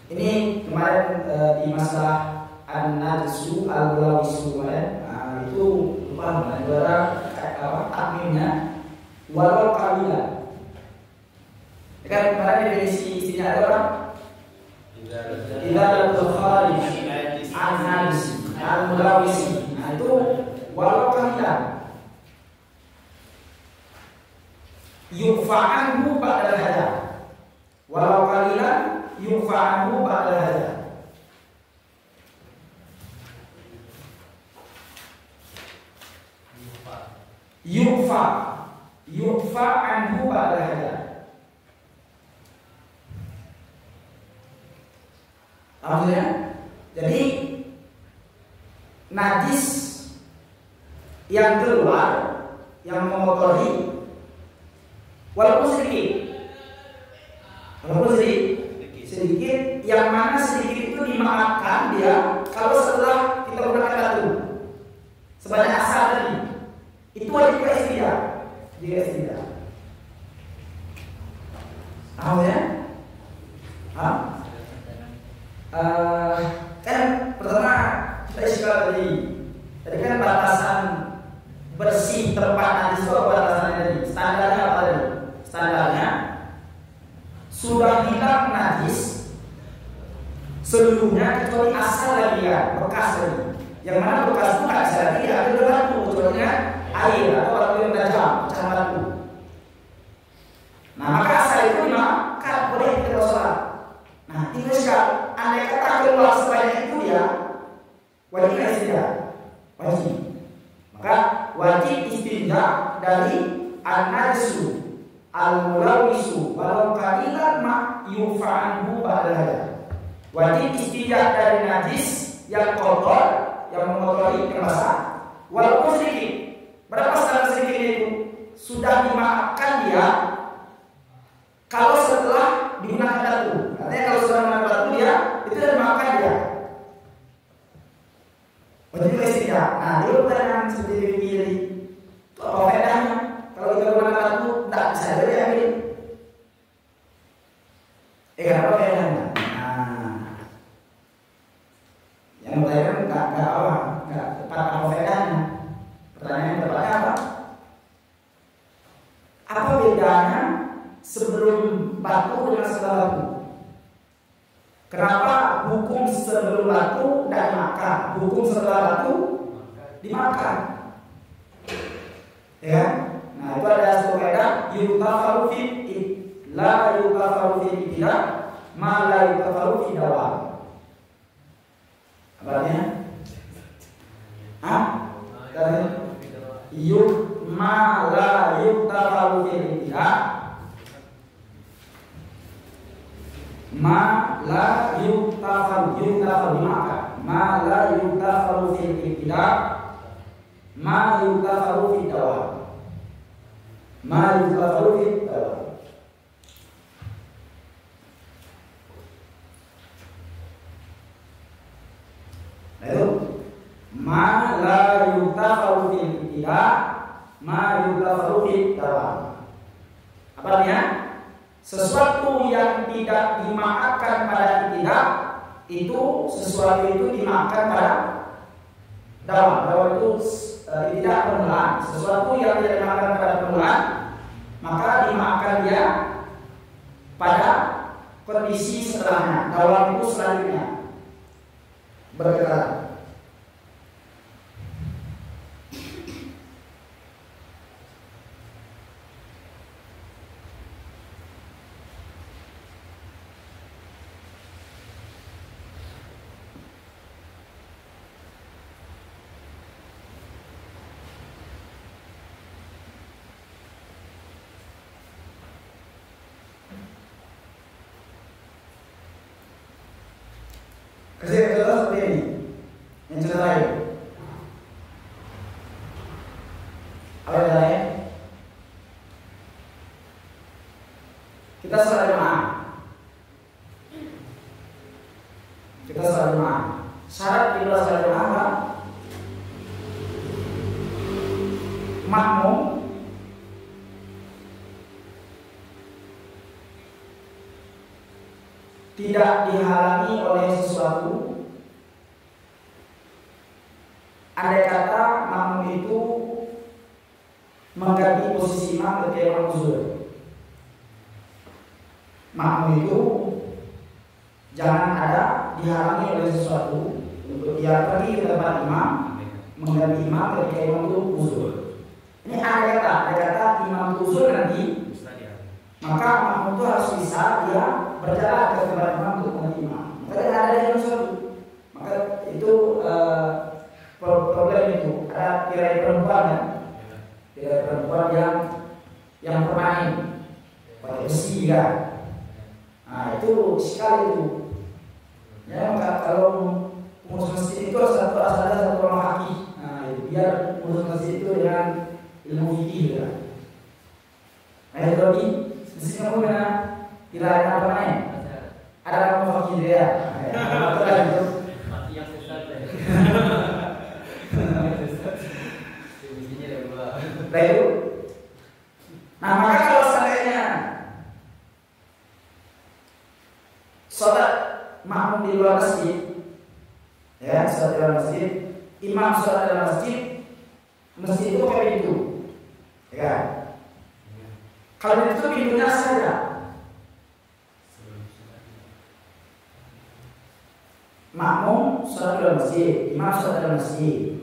Ini kemarin di masalah an-najsu al-lawisu kemarin, itu lupa negara takmimnya walau qalilan. Kan kemarin definisi istilah ada orang tidak terkharij an-najsi al-lawisi. Nah itu walau qalilan yufa'anhu ba'da al-hajar. Walau qalilan yufa'anhu ba'da al-hajar. Yufa anhu ba'da al-hajar. Maksudnya, jadi najis yang keluar, yang mengotori, walaupun sedikit, yang mana sedikit itu dimaafkan dia kalau setelah kita gunakan batu sebanyak asal tadi, itu wajib istinja. Jika istinja, tahu ya? Kan pertama kita istilah tadi kan batasan bersih tempat najis itu batasannya tadi. Standarnya apa tadi? Standarnya sudah hilang najis seluruhnya kecuali asal lagi ya, bekas lagi. Yang mana bekas itu nggak bisa lagi diambil batu kecuali air atau batu yang tajam, pecahan batu. Nah maka asal itu dimakan boleh kita sholat. Nah itu sekarang andai kata keluar sebanyak itu dia wajib istinja, wajib. Maka wajib istinja dari an-najsu al-mulawisu walau qalilan ma yufa'anhu ba'da al-hajar. Wajib istinja dari najis yang kotor, yang mengotori, yang basah, walaupun sedikit. Berapa standar sedikit itu? Sudah dimaafkan dia kalau setelah digunakan batu. Artinya kalau sudah menggunakan batu dia itu sudah dimaafkan dia. Wajib istinja. Nah, dulu pertanyaan seperti ini, apa bedanya? Kalau kita gunakan batu, tidak bisa jadi ambil. Kenapa bedanya? Nah, yang bertanya nggak tepat apa bedanya? Pertanyaan yang tepatnya apa? Apa bedanya sebelum batu dengan setelah batu? Kenapa hukum sebelum batu tidak dimakan, hukum setelah batu dimakan? Ya, nah itu ada satu kaidah yutafaru fi la yutafaru fi ibtidah ma la yutafaru fi dawam. Apa artinya? Ma la yutafaru fi ibtidah ma la yutafaru dimakan. Ma la yutafaru fi ibtidah ma yutafaru fi dawam. Ma yutafaru fi dawam. Lalu ma la yutafaru fi ibtidah ma yutafaru fi dawam. Apa artinya? Sesuatu yang tidak dimaafkan pada ibtidah itu sesuatu itu dimaafkan pada dawam. Dawam itu tidak permulaan. Sesuatu yang tidak dimaafkan pada permulaan maka kondisi setelahnya, dalam itu selanjutnya bergerak. Kasih contoh seperti ini. Yang contoh lain. Apa yang lain? Kita sholat jemaah. Kita sholat jemaah. Syarat di dalam sholat jemaah apa? Makmum tidak dihalangi oleh sesuatu. Andai kata makmum itu mengganti posisi imam ketika imam uzur, makmum itu jangan ada dihalangi oleh sesuatu untuk dia pergi ke tempat imam mengganti imam ketika imam itu uzur. Ini andai kata imam itu uzur nanti, maka makmum itu harus bisa dia berjalan ke tempat imam untuk mengganti imam. Maka tidak ada yang sesuatu. Maka itu problem itu. Ada tirai perempuan kan? Tirai perempuan yang permanen pakai besi kan? Nah itu sekali itu. Ya maka kalau pengurus masjid itu harus ada satu orang kaki. Nah itu biar pengurus masjid itu dengan ilmu fikih kan? Nah itu tadi mesti kamu dengan tidak ada apa lain. Ada kamu fakir dia. Apa itu? Mati yang sesat ya. Baik. Nah maka kalau seandainya sholat makmum di luar masjid, ya sholat di luar masjid, imam sholat di luar masjid, masjid itu pakai pintu, ya. Kalau itu pintunya saja. Makmum sholat dalam masjid, imam sholat dalam masjid.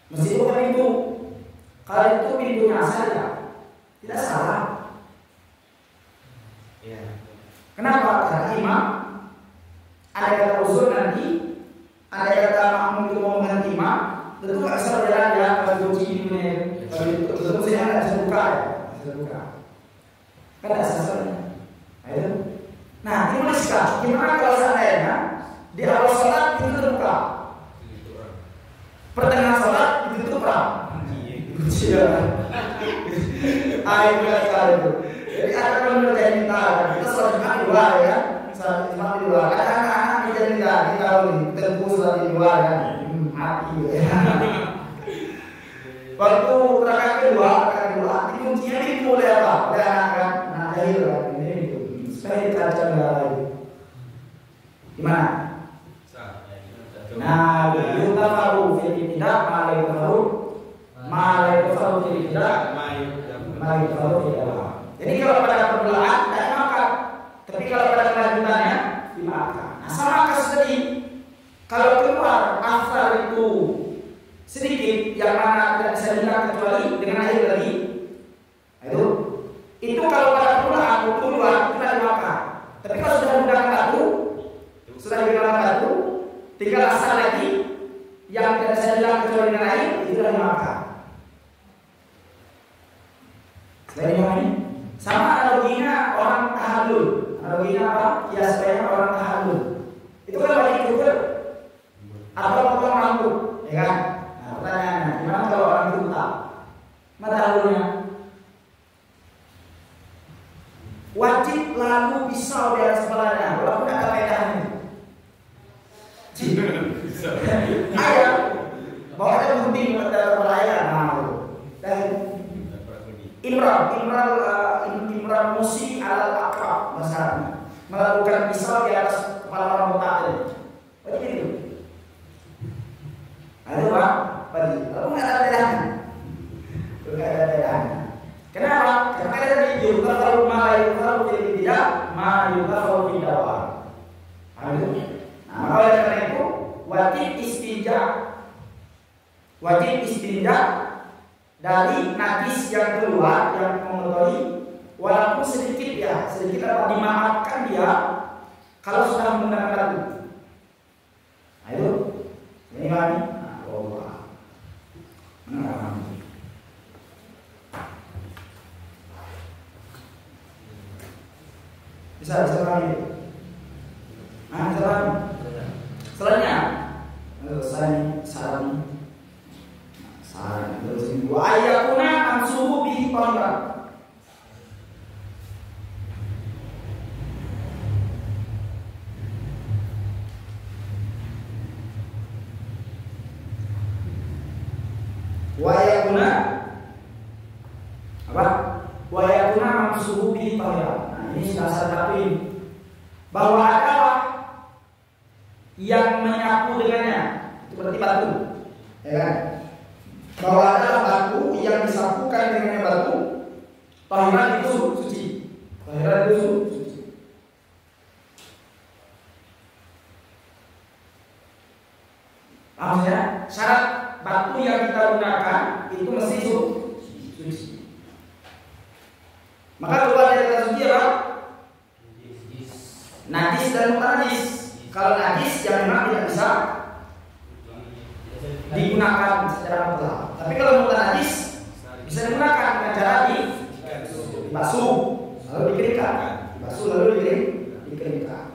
Masjid itu bukan pintu. Kalau itu pintunya saja, tidak salah. Iya. Kenapa? Karena imam ada kata uzur nanti, ada kata makmum itu mau mengganti imam, tentu nggak bisa berjalan ya kalau kunci ini, kalau itu tentu saya nggak bisa buka ya, bisa buka. Kan ada sesuatu. Nah, gimana kalau seandainya di awal sholat itu terbuka, pertengahan sholat itu tutup iya. Ayo kali itu. Jadi ada kalau menurut minta, kita sholat jumat di luar ya, sholat jumat di luar. Ada anak-anak di minta, kita tahu nih, terpus sholat di luar kan, mati ya. Waktu rakaat kedua, kuncinya itu oleh apa? Oleh anak kan, anak jahil kan, ini itu. Supaya dikaca negara itu. Gimana? Nah, kita tahu jadi tidak, malai tahu, jadi tidak, malai tahu tidak. Jadi kalau pada permulaan tidak dimakan, tapi kalau pada kelanjutannya dimakan. Nah, sama kasus tadi, kalau keluar asal itu sedikit, yang mana tidak bisa dilihat kecuali dengan air tadi, itu kalau pada permulaan keluar tidak dimakan. Tapi kalau sudah menggunakan batu, tinggal asal lagi yang tidak bisa dilihat kecuali dengan air, itu sudah dimakan. Selain ini, sama analoginya orang tahallul. Analoginya apa? Kiasnya orang tahallul. Itu kan wajib juga atau potong rambut, ya kan? Nah, pertanyaannya, gimana kalau orang itu buta? Mana tahallulnya? Wajib lalu pisau di atas kepalanya, walaupun ada pedangnya. Ayam, bahwa ada gunting pada pelayan, dan Imran musi alal akrab masalahnya melakukan pisau di atas kepala orang buta tadi. Wajib itu. Ada apa? Pagi. Lalu nggak ada bedanya. Nggak ada bedanya. Kenapa? Karena ada di juga kalau malai kalau tidak, ma juga kalau tidak. wajib istinja dari najis yang keluar yang mengotori, walaupun sedikit ya, sedikit apa dimaafkan dia kalau sudah menggunakan batu. Nah itu, ini mandi. Nah, mandi. Bisa mandi. Nah, bisa mandi. Selanjutnya, saran terus ini wa ayakuna amsuhu bihi tahiran. Wa ayakuna apa? Wa ayakuna amsuhu bihi tahiran. Nah, ini sudah saya katakan bahwa ada yang menyapu dengannya seperti batu, ya kan? Bahwa ada batu yang disapukan dengan batu, tahiran itu suci. Tahiran itu suci. Maksudnya syarat batu yang kita gunakan itu mesti suci. Maka keluar dari kata suci apa? Najis dan bukan najis. Kalau najis yang memang tidak bisa digunakan secara mutlak. Tapi kalau bukan najis bisa digunakan dengan cara dibasuh lalu dikeringkan, dibasuh lalu dikeringkan.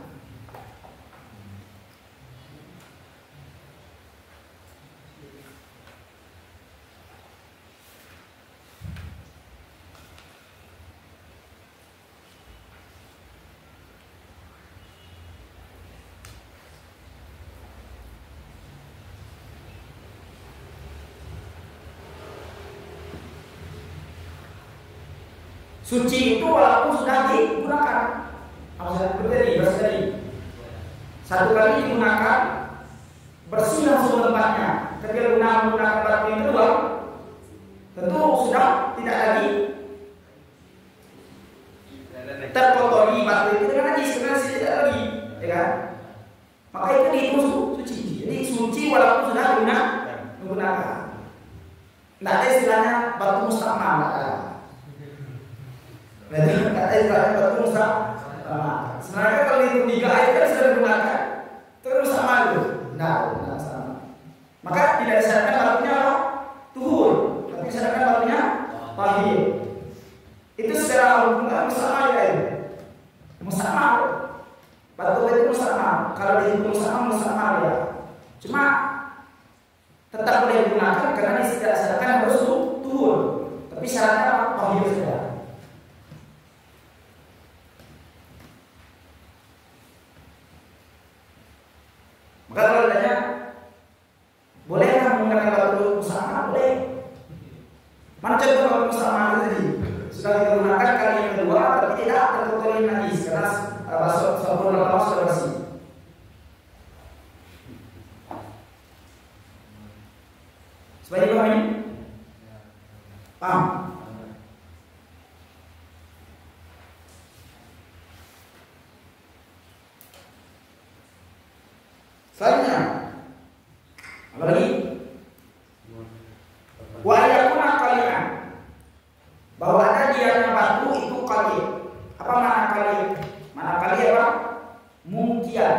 Suci itu walaupun sudah digunakan. Maksudnya seperti tadi, satu kali digunakan bersih langsung tempatnya. Ketika menggunakan batu yang kedua, tentu sudah tidak lagi terkotori batu itu dengan najis, karena tidak lagi, ya kan? Maka itu dihitung suci. Jadi suci walaupun sudah menggunakan. Tidak ada istilahnya batu mustamal. Berarti kata istilahnya batu mustamal. Sebenarnya kalau itu 3 ayat kan sudah digunakan, terus sama itu. Nah, sama. Maka tidak disyaratkan batunya apa? Tuhur, tapi disyaratkan batunya tahir. Itu secara hukum mustamal ya. Mustamal. Batu itu mustamal. Kalau dihitung mustamal ya. Cuma tetap boleh digunakan karena tidak disyaratkan harus tuhur. Tapi syaratnya apa? Tahir saja. Maka kalau ditanya, bolehkah menggunakan batu mustamal? Boleh. Mana contoh batu mustamal tadi? Sudah kita gunakan kali yang kedua, tapi tidak terkotori najis karena sabun lama sudah bersih. Supaya dipahami? Paham? Selanjutnya, apa lagi? Wa yakuna qali'an. Bahwa ada dianya batu itu qali'. Apa makna qali'? Makna qali' apa? Mungkian,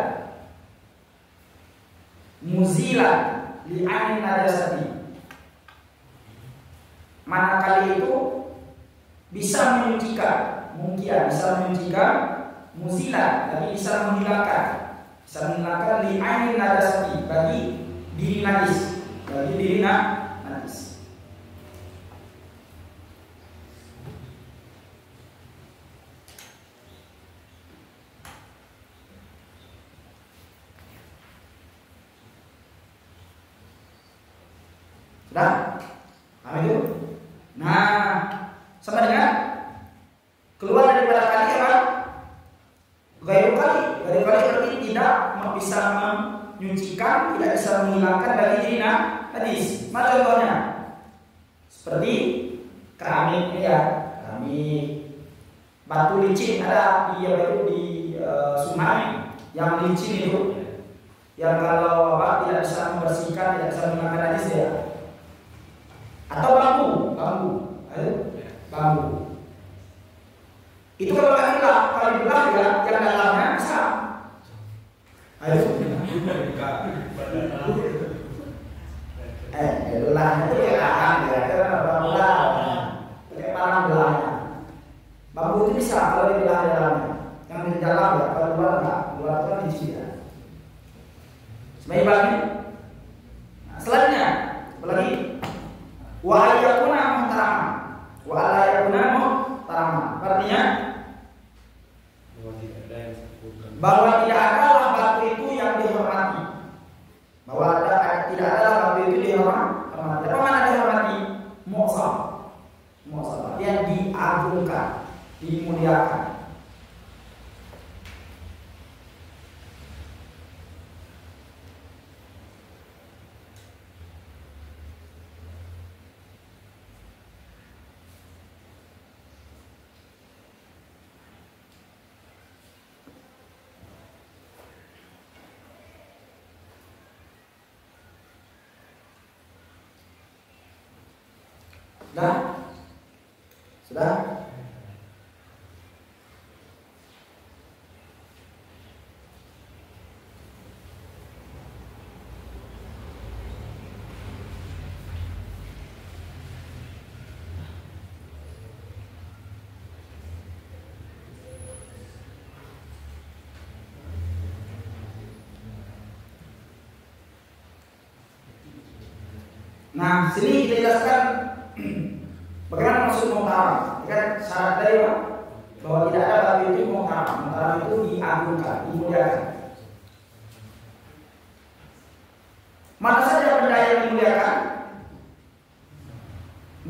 muzilan li'ain najasati. Makna qali' itu bisa menyucikan, mungkian bisa menyucikan, muzilan tapi bisa menghilangkan. Bisa menghilangkan li'ain najasati bagi diri najis, bagi diri najis. Sudah? Paham itu? Nah, sama dengan keluar daripada kali apa? Gairu kali berarti tidak bisa menyucikan, tidak bisa menghilangkan dari diri najis. Mana contohnya? Seperti keramik ya, keramik, batu licin ada di sungai yang licin itu, yang kalau tidak bisa membersihkan, tidak bisa menghilangkan najis ya. Atau bambu. Ayo, bambu. Itu kalau nggak dibelah, kalau dibelah ya yang dalamnya bisa. Ayo. Belahnya itu ya kan, belah, pakai parang belahnya. Bambu itu bisa kalau dibelah dalamnya. Yang di dalam ya, kalau luar enggak, luar itu kan biji ya. Sebagai bagi. Nah, selanjutnya, apalagi wa ayyakuna muhtarama, wa la yakuna muhtarama. Artinya bahwa tidak adalah batu itu yang dihormati. Bahwa tidak adalah batu itu dihormati. Apa makna dihormati? Mu'zam. Yang diagungkan, dimuliakan. Sudah? Nah, sini kita jelaskan bagaimana maksud muhtaram. Kan syarat dari bahwa tidak ada batu itu muhtaram. Muhtaram itu diagungkan, dimuliakan. Mana saja benda yang dimuliakan?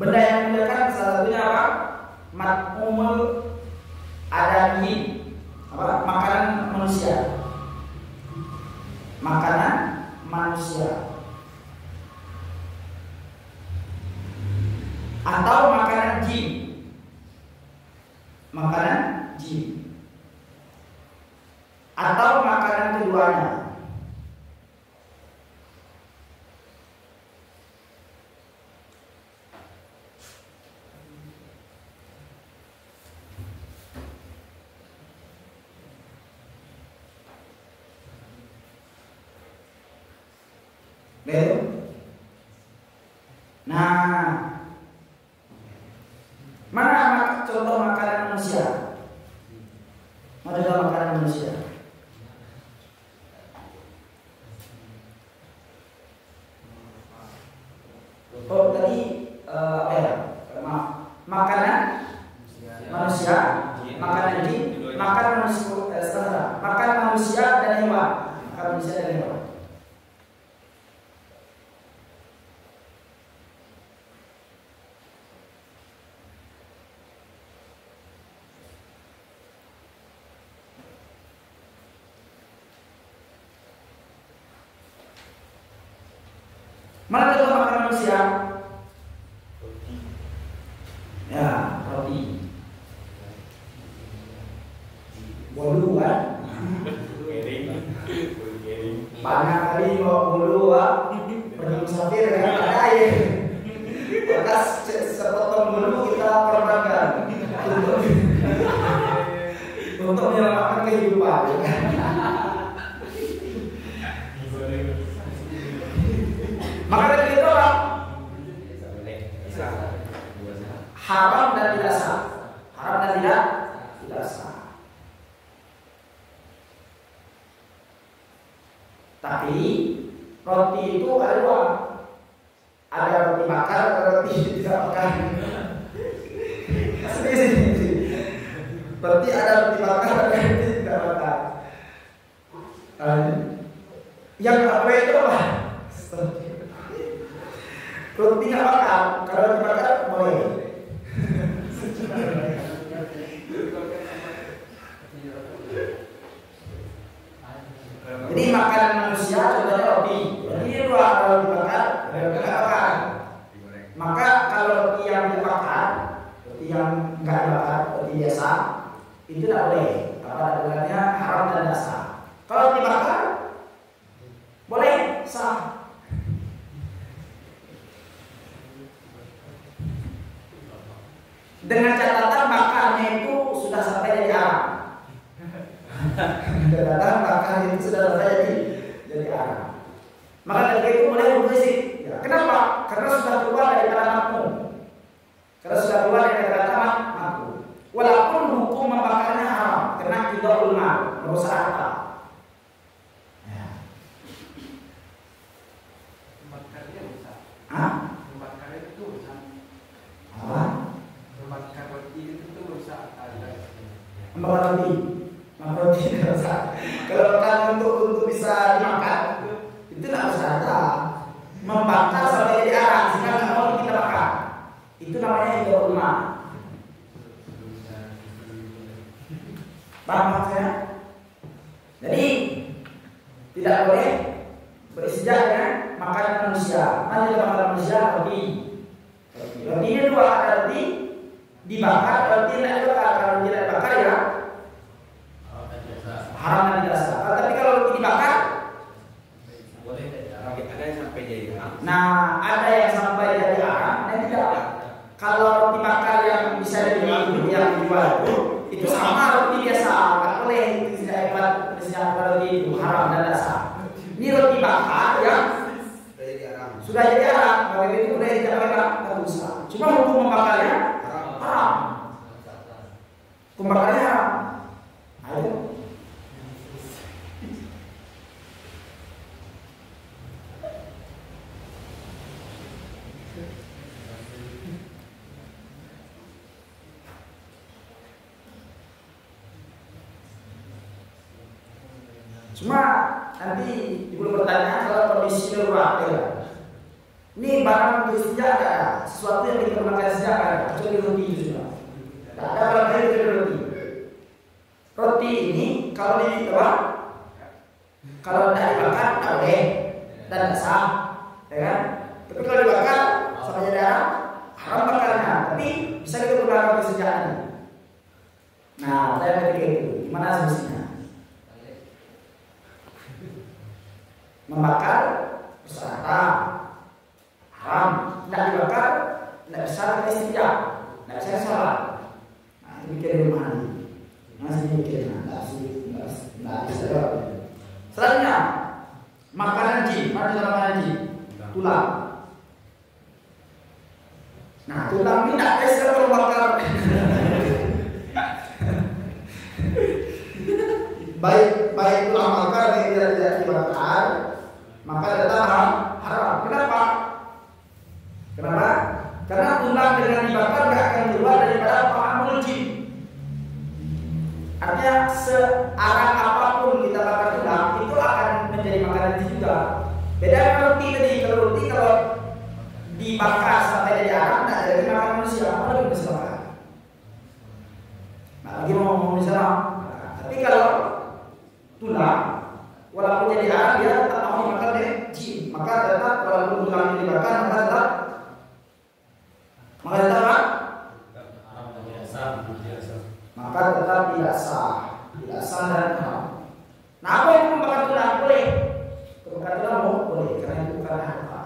Benda yang dimuliakan salah satunya apa? Mat'umul adami. Apa? Makanan manusia. Makanan manusia. Atau makanan jin. Makanan jin. Atau makanan keduanya. Nah, mana contoh makanan manusia? Mana contoh makanan manusia? Oh tadi apa ya? Makanan manusia, makanan jin, makan manusia, makan manusia dan hewan, makan manusia dan hewan. Mana contoh makanan manusia? Ya, roti. Bolu kan? Banyak kali bawa bolu pergi musafir kan ada air. Bekas sepotong bolu kita korbankan untuk menyelamatkan kehidupan. Maka dari itu apa? Haram dan tidak sah. Haram dan tidak sah. Tapi roti itu ada dua. Ada roti bakar, ada roti tidak bakar. Berarti ada roti bakar, ada roti tidak bakar. Yang apa itu apa? Roti nggak bakar, kalau roti bakar boleh. Jadi makanan manusia contohnya roti. Jadi ini dua, roti bakar, roti nggak bakar. Maka kalau roti yang dibakar, roti yang nggak dibakar, roti biasa, itu tidak boleh. Apa aturannya haram dan tidak sah. Kalau roti bakar, boleh sah. Dengan catatan bakarnya itu sudah sampai jadi haram. Catatan bakarnya itu sudah sampai jadi haram. Maka ketika itu mulai berisik. Ya, kenapa? Karena sudah keluar dari kata makmum. Karena sudah keluar dari kata makmum. Walaupun hukum membakarnya haram, karena tidak ulama merusak harta. Ya. Membakarnya rusak. Hah? Membakarnya itu rusak. Apa? Membakar roti itu rusak ada. Membakar roti rusak. Kalau makan untuk bisa dimakan, itu tidak usah ada. Membakar sampai jadi arang, sehingga nggak mau kita bakar. Itu namanya tidak ulama. Paham maksudnya? Jadi tidak boleh berisjak dengan makanan manusia. Mana juga makanan manusia roti. Rotinya dua, ada roti dibakar, roti tidak dibakar. Kalau tidak dibakar ya haram dan tidak sah. Tapi kalau roti dibakar, boleh ada yang sampai jadi haram. nah ada yang sampai jadi haram dan tidak. Kalau roti bakar yang bisa dijual itu sama roti biasa, nggak boleh tidak hebat roti itu haram dan tidak sah. Ini roti bakar yang sudah jadi haram, maka itu boleh tidak dosa. Cuma hukum membakarnya haram. Pembakarnya haram. Ayo. Cuma nanti ibu bertanya kalau kondisi darurat ya. Ini barang untuk istinja ada, sesuatu yang kita gunakan istinja ada, kecuali roti itu sudah. Tidak ada barang lain kecuali roti. Roti ini kalau dibakar, kalau tidak dibakar tidak boleh dan tidak sah, ya kan? Tapi kalau dibakar sama jadi haram bakarnya. Tapi bisa kita gunakan untuk istinja ini. Nah, saya ketika itu gimana solusinya? Membakar bersalah haram, tidak dibakar tidak bisa kita istinja, tidak bisa salah. Nah, itu mikir di rumah ini, masih mikir, tidak bisa jawab. Selanjutnya makanan jin, mana makanan jin? Tulang. Nah, tulang ini tidak bisa kalau bakar. Baik tulang bakar yang tidak dibakar, maka tetap haram. Kenapa? Karena tulang dengan dibakar tidak akan keluar daripada pahamul jin. Artinya searang apapun kita bakar tulang itu akan menjadi makanan jin juga. Beda dengan roti tadi. Kalau roti kalau dibakar sampai jadi arang tidak jadi makanan manusia, apa lagi bisa makan? Nah, lagi mau di sana. Tapi kalau tulang walaupun jadi arang dia tetap mau dimakan deh jin. Maka tetap walaupun tulang dibakar maka tetap maka tetap tidak sah dan haram. Nah, apa yang membakar tulang boleh? Membakar tulang boleh karena itu bukan harta.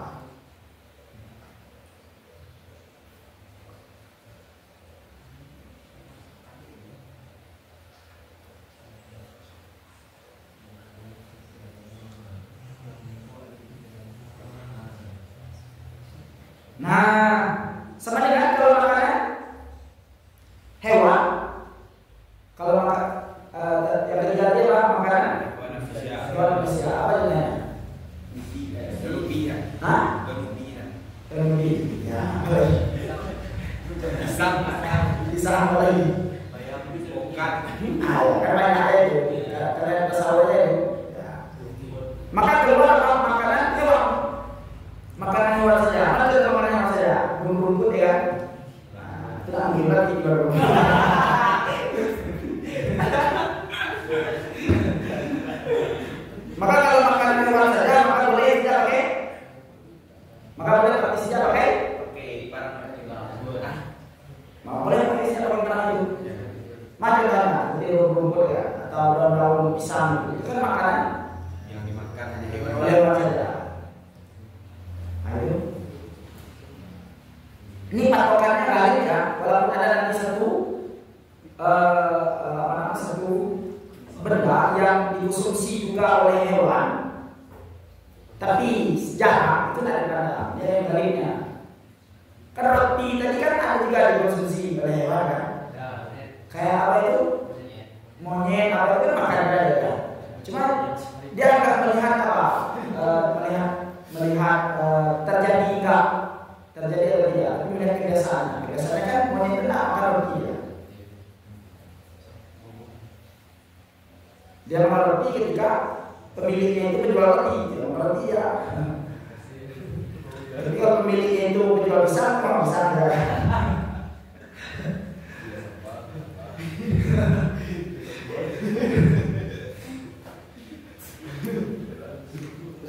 Nah, sama dengan kalau makanan hewan, kalau makan yang terjadi apa makanan hewan manusia apa jenisnya? Galupi ya. Hah? Galupi ya. Galupi. Ya. Bisa apa lagi? Pokat. Karena ada itu, karena pesawatnya itu. Maka keluar apa makanan hewan? Makanan hewan saja. Mana itu makanan hewan saja? Rumput ya. Nah, itu ambil lagi baru. Maka kalau makanan hewan saja, maka boleh tidak pakai. Maka boleh pakai saja pakai. Barang Maka boleh pakai saja pakai barang itu. Macam-macam, seperti rumput ya, atau daun-daun pisang itu kan makanan yang dimakan hanya hewan. boleh hewan saja. Ayo. Ini patokannya kali ya, walaupun ada nanti benda yang dikonsumsi juga oleh hewan, tapi sejarah itu tidak ada dalam. Dia yang baliknya. Kan roti tadi kan ada juga dikonsumsi oleh hewan kan. Kayak apa itu? Monyet apa itu makan ada kan. Cuma dia nggak melihat apa, melihat terjadi enggak terjadi atau tidak, tapi melihat kebiasaannya. Kebiasaannya kan monyet itu tidak makan roti ya. Dia makan roti ketika pemiliknya itu menjual roti, dia makan roti ya. Tapi kalau pemiliknya itu menjual pisang, kalau pisang ya.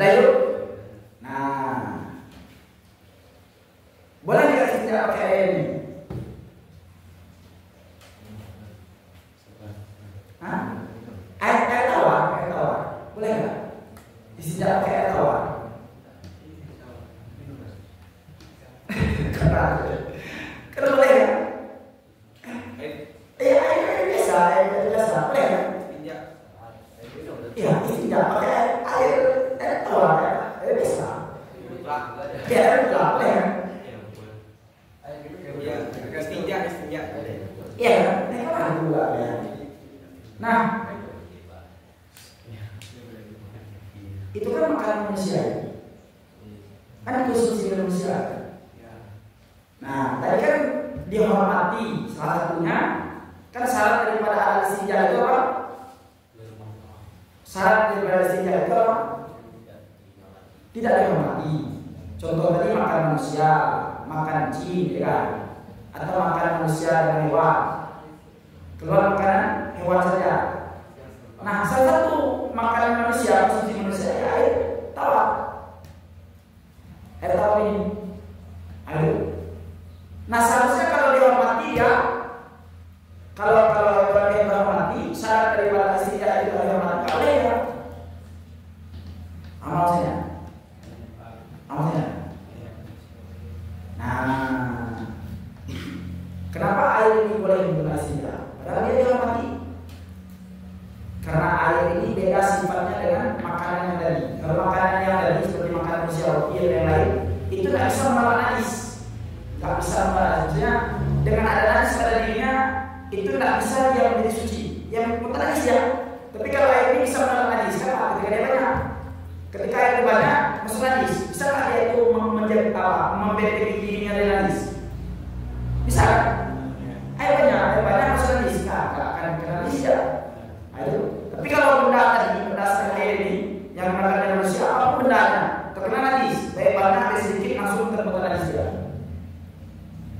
Lalu, nah, boleh nggak istinja pakai air ini? Hah? Air tawar, boleh nggak? Istinja pakai air tawar? Kan boleh ya? Air biasa, boleh ya? Iya, istinja pakai air tawar, air biasa. Ya, air tawar, boleh ya? Istinja. Iya, ini kan ada dua ya. Nah, itu kan makanan manusia, kan konsumsi manusia. Nah, tadi kan dihormati, salah satunya kan syarat daripada alat istinja itu apa? Syarat daripada istinja itu apa? Tidak dihormati. Contoh tadi makan manusia, makan jin, ya kan? Atau makan manusia dan hewan. Keluar makanan hewan saja. Nah, salah satu makanan manusia, konsumsi manusia ya air tawar. Air tawar ini. Air. Nah, seharusnya kalau dihormati ya, kalau hewan dihormati, syarat daripada istinja itu dihormati, boleh ya. Amalnya. Nah, kenapa air ini boleh digunakan istinja? Padahal dia dihormati. Karena air ini beda sifatnya dengan makanan yang tadi. Kalau makanan yang tadi seperti makanan manusia, roti dan yang lain, itu tidak bisa menolak najis. Tidak bisa menolak najisnya. Dengan ada najis pada dirinya, itu tidak bisa dia menjadi suci. Yang mutlak najis ya. Tapi kalau air ini bisa menolak najis, kenapa? Ketika dia banyak. Ketika air itu banyak, masuk najis. Bisakah dia itu menjadi membentengi dirinya dari najis? Bisa kan? Air banyak masuk najis. Nggak akan kena najis ya. Tapi kalau benda tadi, benda air ini yang menggunakan manusia, apapun bendanya terkena najis, baik banyak ada sedikit langsung terkena najis ya.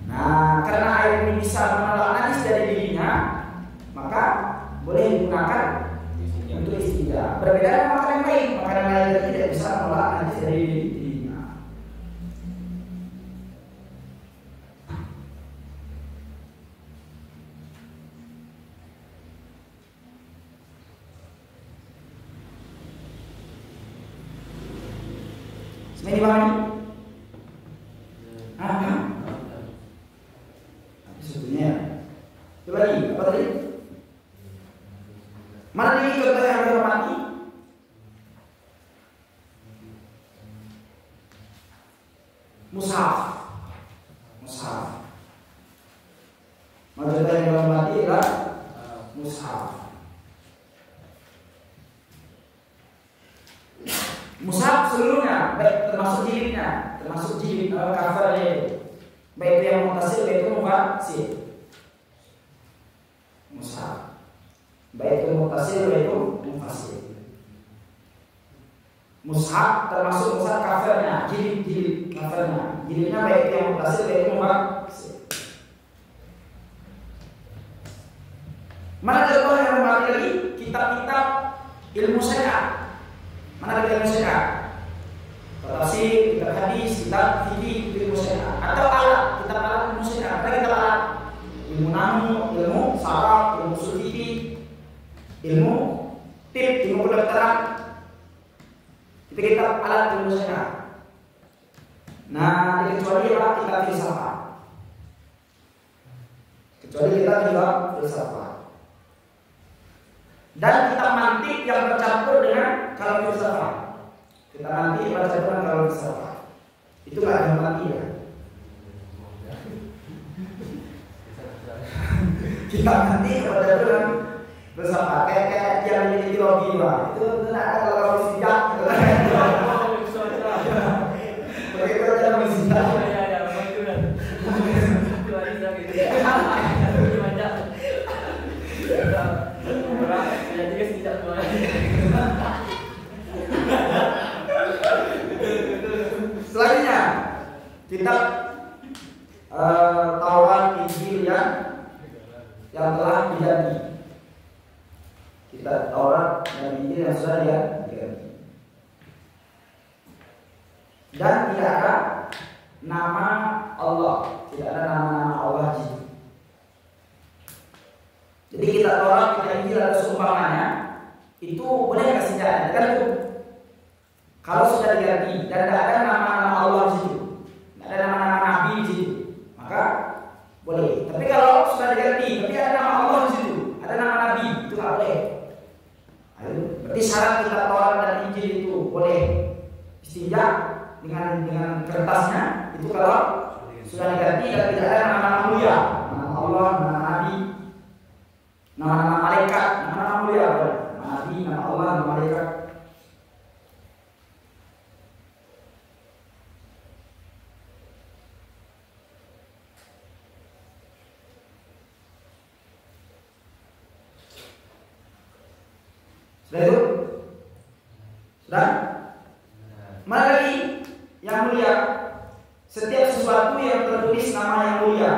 Nah, karena air ini bisa menolak najis dari dirinya, maka boleh digunakan untuk istinja. Berbeda dengan makanan lain, makanan lain tidak bisa menolak najis dari dirinya. Ini bang ini? Sebetulnya itu lagi apa tadi? Mana ini contoh yang dihormati? Mushaf. Mana contoh yang dihormati adalah mushaf. Mushaf seluruhnya, baik termasuk jilidnya, termasuk jilid covernya, baik itu yang mutasil, baik itu mufasil. Mushaf, baik itu mutasil, baik itu mufasil. Mushaf termasuk mushaf covernya, jilid covernya, jilidnya baik itu yang mutasil, baik itu mufasil. Mana contoh yang mengubah lagi kitab-kitab ilmu syariat? Mana kita ilmu syariat? Tafsir, kitab hadis, kitab fikih, ilmu syariat. Atau alat, kitab alat ilmu syariat. Ada kitab alat ilmu nahwu, ilmu saraf, ilmu ushul fikih, ilmu tip, ilmu kedokteran. Itu kitab alat ilmu syariat. Nah, kecuali apa? Kitab filsafat. Kecuali kitab filsafat. dan kitab mantik yang bercampur dengan kalam filsafat. Kitab mantik yang bercampur dengan kalam filsafat. Itu nggak ada mati ya. Kitab mantik yang bercampur dengan filsafat kayak yang di teologi lah. Itu tidak ada kalau sejak. Begitu aja sejak. Selanjutnya kitab Taurat, Injil yang telah diganti. Kitab Taurat dan Injil yang sudah diganti. Dan tidak ada nama Allah, tidak ada nama-nama Allah di situ. Jadi kitab Taurat, kitab Injil ada seumpamanya, itu boleh kasih jalan, kan itu. Kalau sudah diganti dan tidak ada nama-nama Allah di situ, tidak ada nama-nama Nabi di situ, maka boleh. Tapi kalau sudah diganti, tapi ada nama Allah di situ, ada nama Nabi, itu nggak boleh. Berarti syarat kitab Taurat dan Injil itu boleh istinja dengan kertasnya. Itu kalau sudah diganti dan tidak ada nama-nama mulia, nama Allah, nama Nabi, nama-nama malaikat, nama-nama mulia, nama Nabi, nama Allah, nama malaikat. Sudah itu? Sudah? Mana lagi yang mulia? Setiap sesuatu yang tertulis nama yang mulia.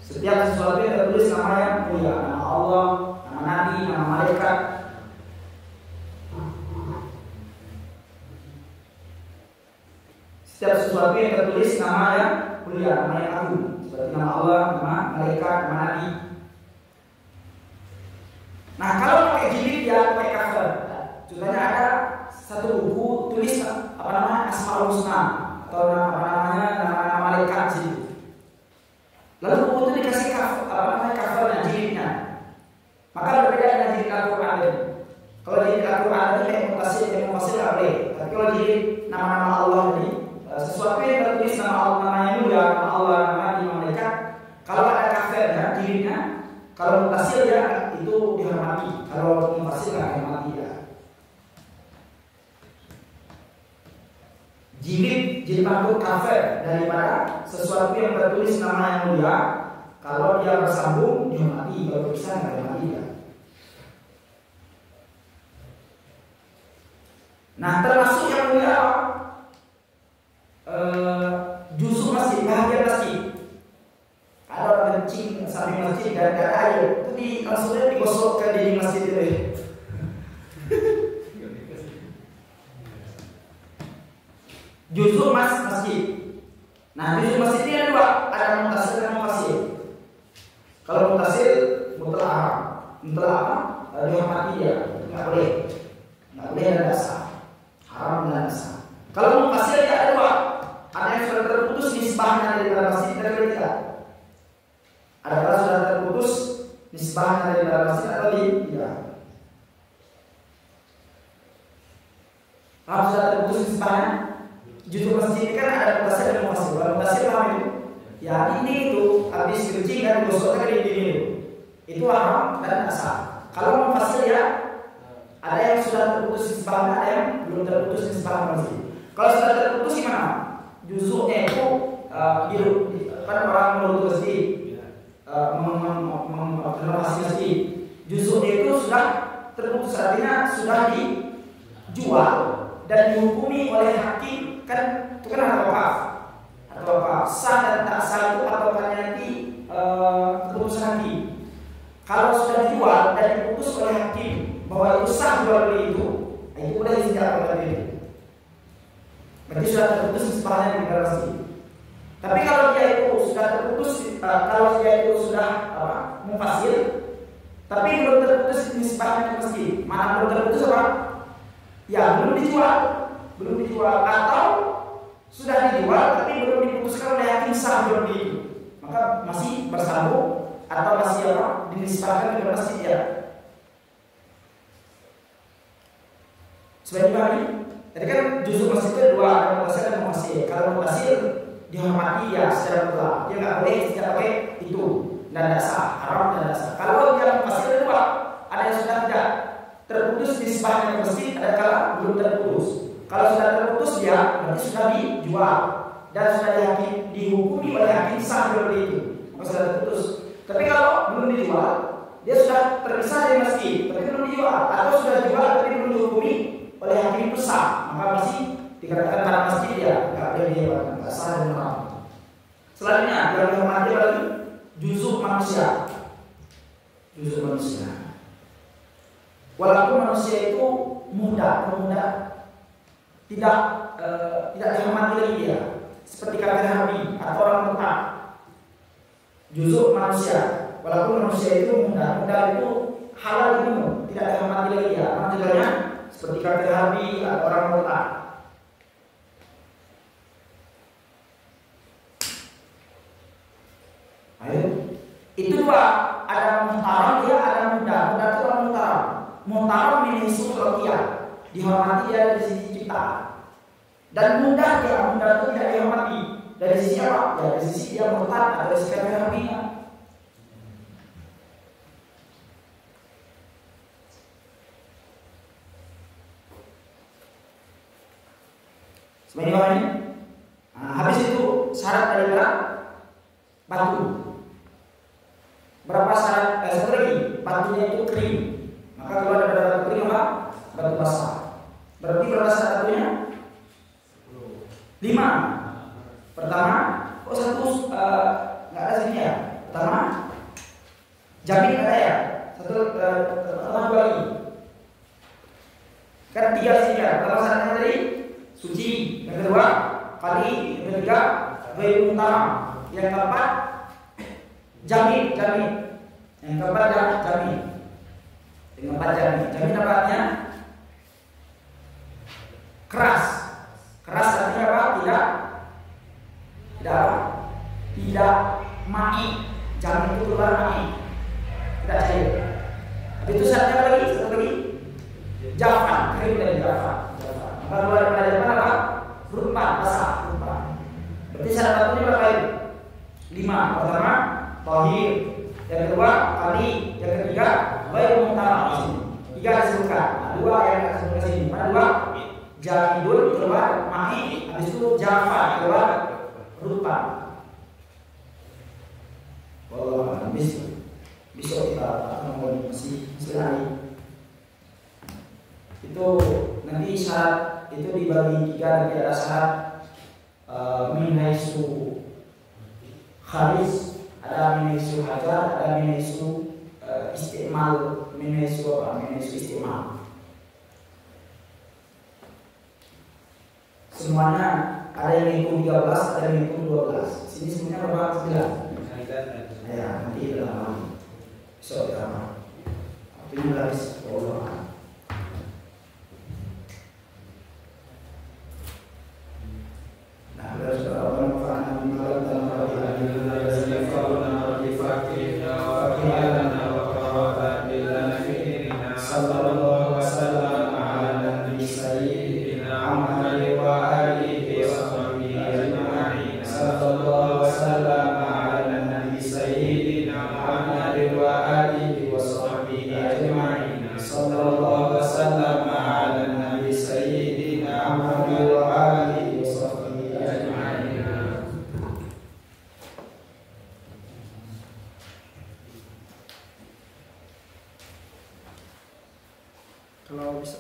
Setiap sesuatu yang tertulis nama yang mulia, nama Allah, nama Nabi, nama malaikat. Setiap sesuatu yang tertulis nama yang mulia, nama yang agung, seperti nama Allah, nama malaikat, nama Nabi. Nah, kalau pakai jilid ya pakai cover. Contohnya ada satu buku tulis Asmaul Husna atau nama malaikat situ. Lalu buku itu dikasih covernya, jilidnya. Maka berbeda dengan jilid Al-Quran. Kalau jilid Al-Quran ini kayak mutasi nggak boleh. Tapi kalau jilid nama-nama Allah ini, sesuatu yang tertulis nama Allah, nama yang mulia, nama Allah, nama Nabi, nama malaikat. Kalau ada covernya, jilidnya, kalau mutasi ya itu dihormati, kalau mufasir nggak dihormati ya. Jilid bentuk cover daripada sesuatu yang tertulis nama yang mulia, kalau dia bersambung dihormati, kalau bisa nggak dihormati ya. Nah, termasuk yang mulia justru masjid, bahagian masjid. Ada orang kencing samping masjid dan ada air, itu langsungnya digosok ke dinding masjid itu. Justru masjid. Nah, justru masjid ini ada dua, ada mutasil dan mufassil. Kalau mutasil mutlak haram, mutlak apa? Dihormati ya, nggak boleh ada dasar, haram dan dasar. Kalau mufassil ya ada dua, ada yang sudah terputus nisbahnya dari masjid dan tidak. Adalah sudah terputus nisbahnya dari masjid atau tidak. Kalau sudah terputus nisbahnya, justru masjid kan ada mutasil dan mufassil. Kalau mutasil paham itu? Ya ini itu habis kencing dan gosoknya ke dinding itu haram dan asal. Kalau mufassil ya ada yang sudah terputus nisbahnya, ada yang belum terputus nisbahnya masjid. Kalau sudah terputus gimana? Justrunya itu kan orang menuntut masjid. Renovasi masjid, justru itu sudah terputus, artinya sudah dijual dan dihukumi oleh hakim, kan itu kan harta wakaf, sah dan tak sah itu patokannya nanti keputusan hakim. Kalau sudah dijual dan diputus oleh hakim bahwa itu sah jual beli itu boleh ditindak oleh itu. Berarti sudah terputus nisbahnya di masjid. Tapi kalau dia itu sudah terputus, kalau dia itu sudah mufassil, tapi belum terputus nisbahnya ke masjid, mana belum terputus apa? Ya belum dijual atau sudah dijual tapi belum diputuskan oleh hakim sah jual beli itu, maka masih bersambung atau masih dinisbahkan ke masjid ya. Sebagai dipahami? Tadi kan juzuk masjid itu dua, ada mutasil dan mufasil. Kalau mutasil dihormati ya secara mutlak, dia nggak boleh tidak pakai itu dan tidak sah, haram dan tidak sah. Kalau yang mufasil ada dua, ada yang sudah tidak terputus nisbahnya ke masjid, ada kala belum terputus. Kalau sudah terputus dia berarti sudah dijual dan sudah dihukumi oleh hakim sah seperti itu, maka sudah terputus. Tapi kalau belum dijual, dia sudah terpisah dari masjid, tapi belum dijual, atau sudah dijual tapi belum dihukumi oleh hakim itu sah, maka masih dikatakan barang masjid ya, nggak boleh dijual, nggak sah dan haram. Selanjutnya yang dihormati lagi juzuk manusia, juzuk manusia. Walaupun manusia itu muda, tidak dihormati lagi dia, seperti kafir harbi atau orang murtad. Juzuk manusia, walaupun manusia itu muda itu halal dibunuh, tidak dihormati lagi dia. Maksudnya seperti kafir harbi atau orang murtad. Ayo, itu dua, ada muhtaram dia, ada muda itu orang muhtaram. Muhtaram ini sutrokia, dihormati dia dari sisi cipta. Dan muda itu tidak dihormati dari sisi apa? Ya, dari sisi dia murtad atau dari sisi kafirnya. Sebenarnya ini, habis itu syarat daripada batu. Berapa syarat? Satu lagi, batunya itu kering. Maka kalau ada batu kering apa? Batu basah. Berarti berapa syarat batunya? 5. Pertama, satu nggak ada sini ya. Pertama, jamin ada ya. Satu tambah 2 lagi. Kan 3 sini ya. Pertama syaratnya tadi suci. Yang kedua, kali. Yang ketiga, ghairul muhtaram. Yang keempat, jamin. Yang keempat ya, jamin. Yang keempat jamin. Jamin apa artinya? Keras. Keras artinya apa? Tidak mai. Jamin itu keluar mai. Tidak cair. Habis itu satu lagi. Jafan, kering dari jafan. Maka keluar dari jafan apa? Rupan, basah, rupan. Berarti syarat batunya berapa itu? 5. Pertama, tahir. Yang kedua, kali. Yang ketiga, ghairul muhtaram. 3 disebutkan. 2 yang disebutkan sini. Mana 2? Jamidul keluar mahi, habis itu jafa keluar rupa. Wallah, besok kita akan masih lagi. Itu nanti syarat itu dibagi 3, nanti ada syarat min haisu kharis, ada min haisu hajar, ada min haisu istimal, min haisu istimal. Semuanya ada yang hitung 13, ada yang hitung 12. Sini semuanya berapa? 9. Ya, nanti kita lama. Besok kita lama. Ini habis. Allah. Nah, kita sudah bermanfaat malam dan pagi hari ini. Sallallahu alaihi wasallam ala nabi sayyidina Muhammad wa alihi wa sahbihi ajma'in. Sallallahu wasallam ala nabi sayyidina Muhammad wa alihi wa sahbihi ajma'in. Sallallahu wasallam ala nabi sayyidina Muhammad wa alihi wa sahbihi ajma'in. Kalau bisa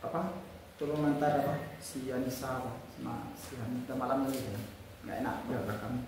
apa? Tolong antar apa? Si Anissa sama si Anita malam lagi ya. Nggak enak belakang.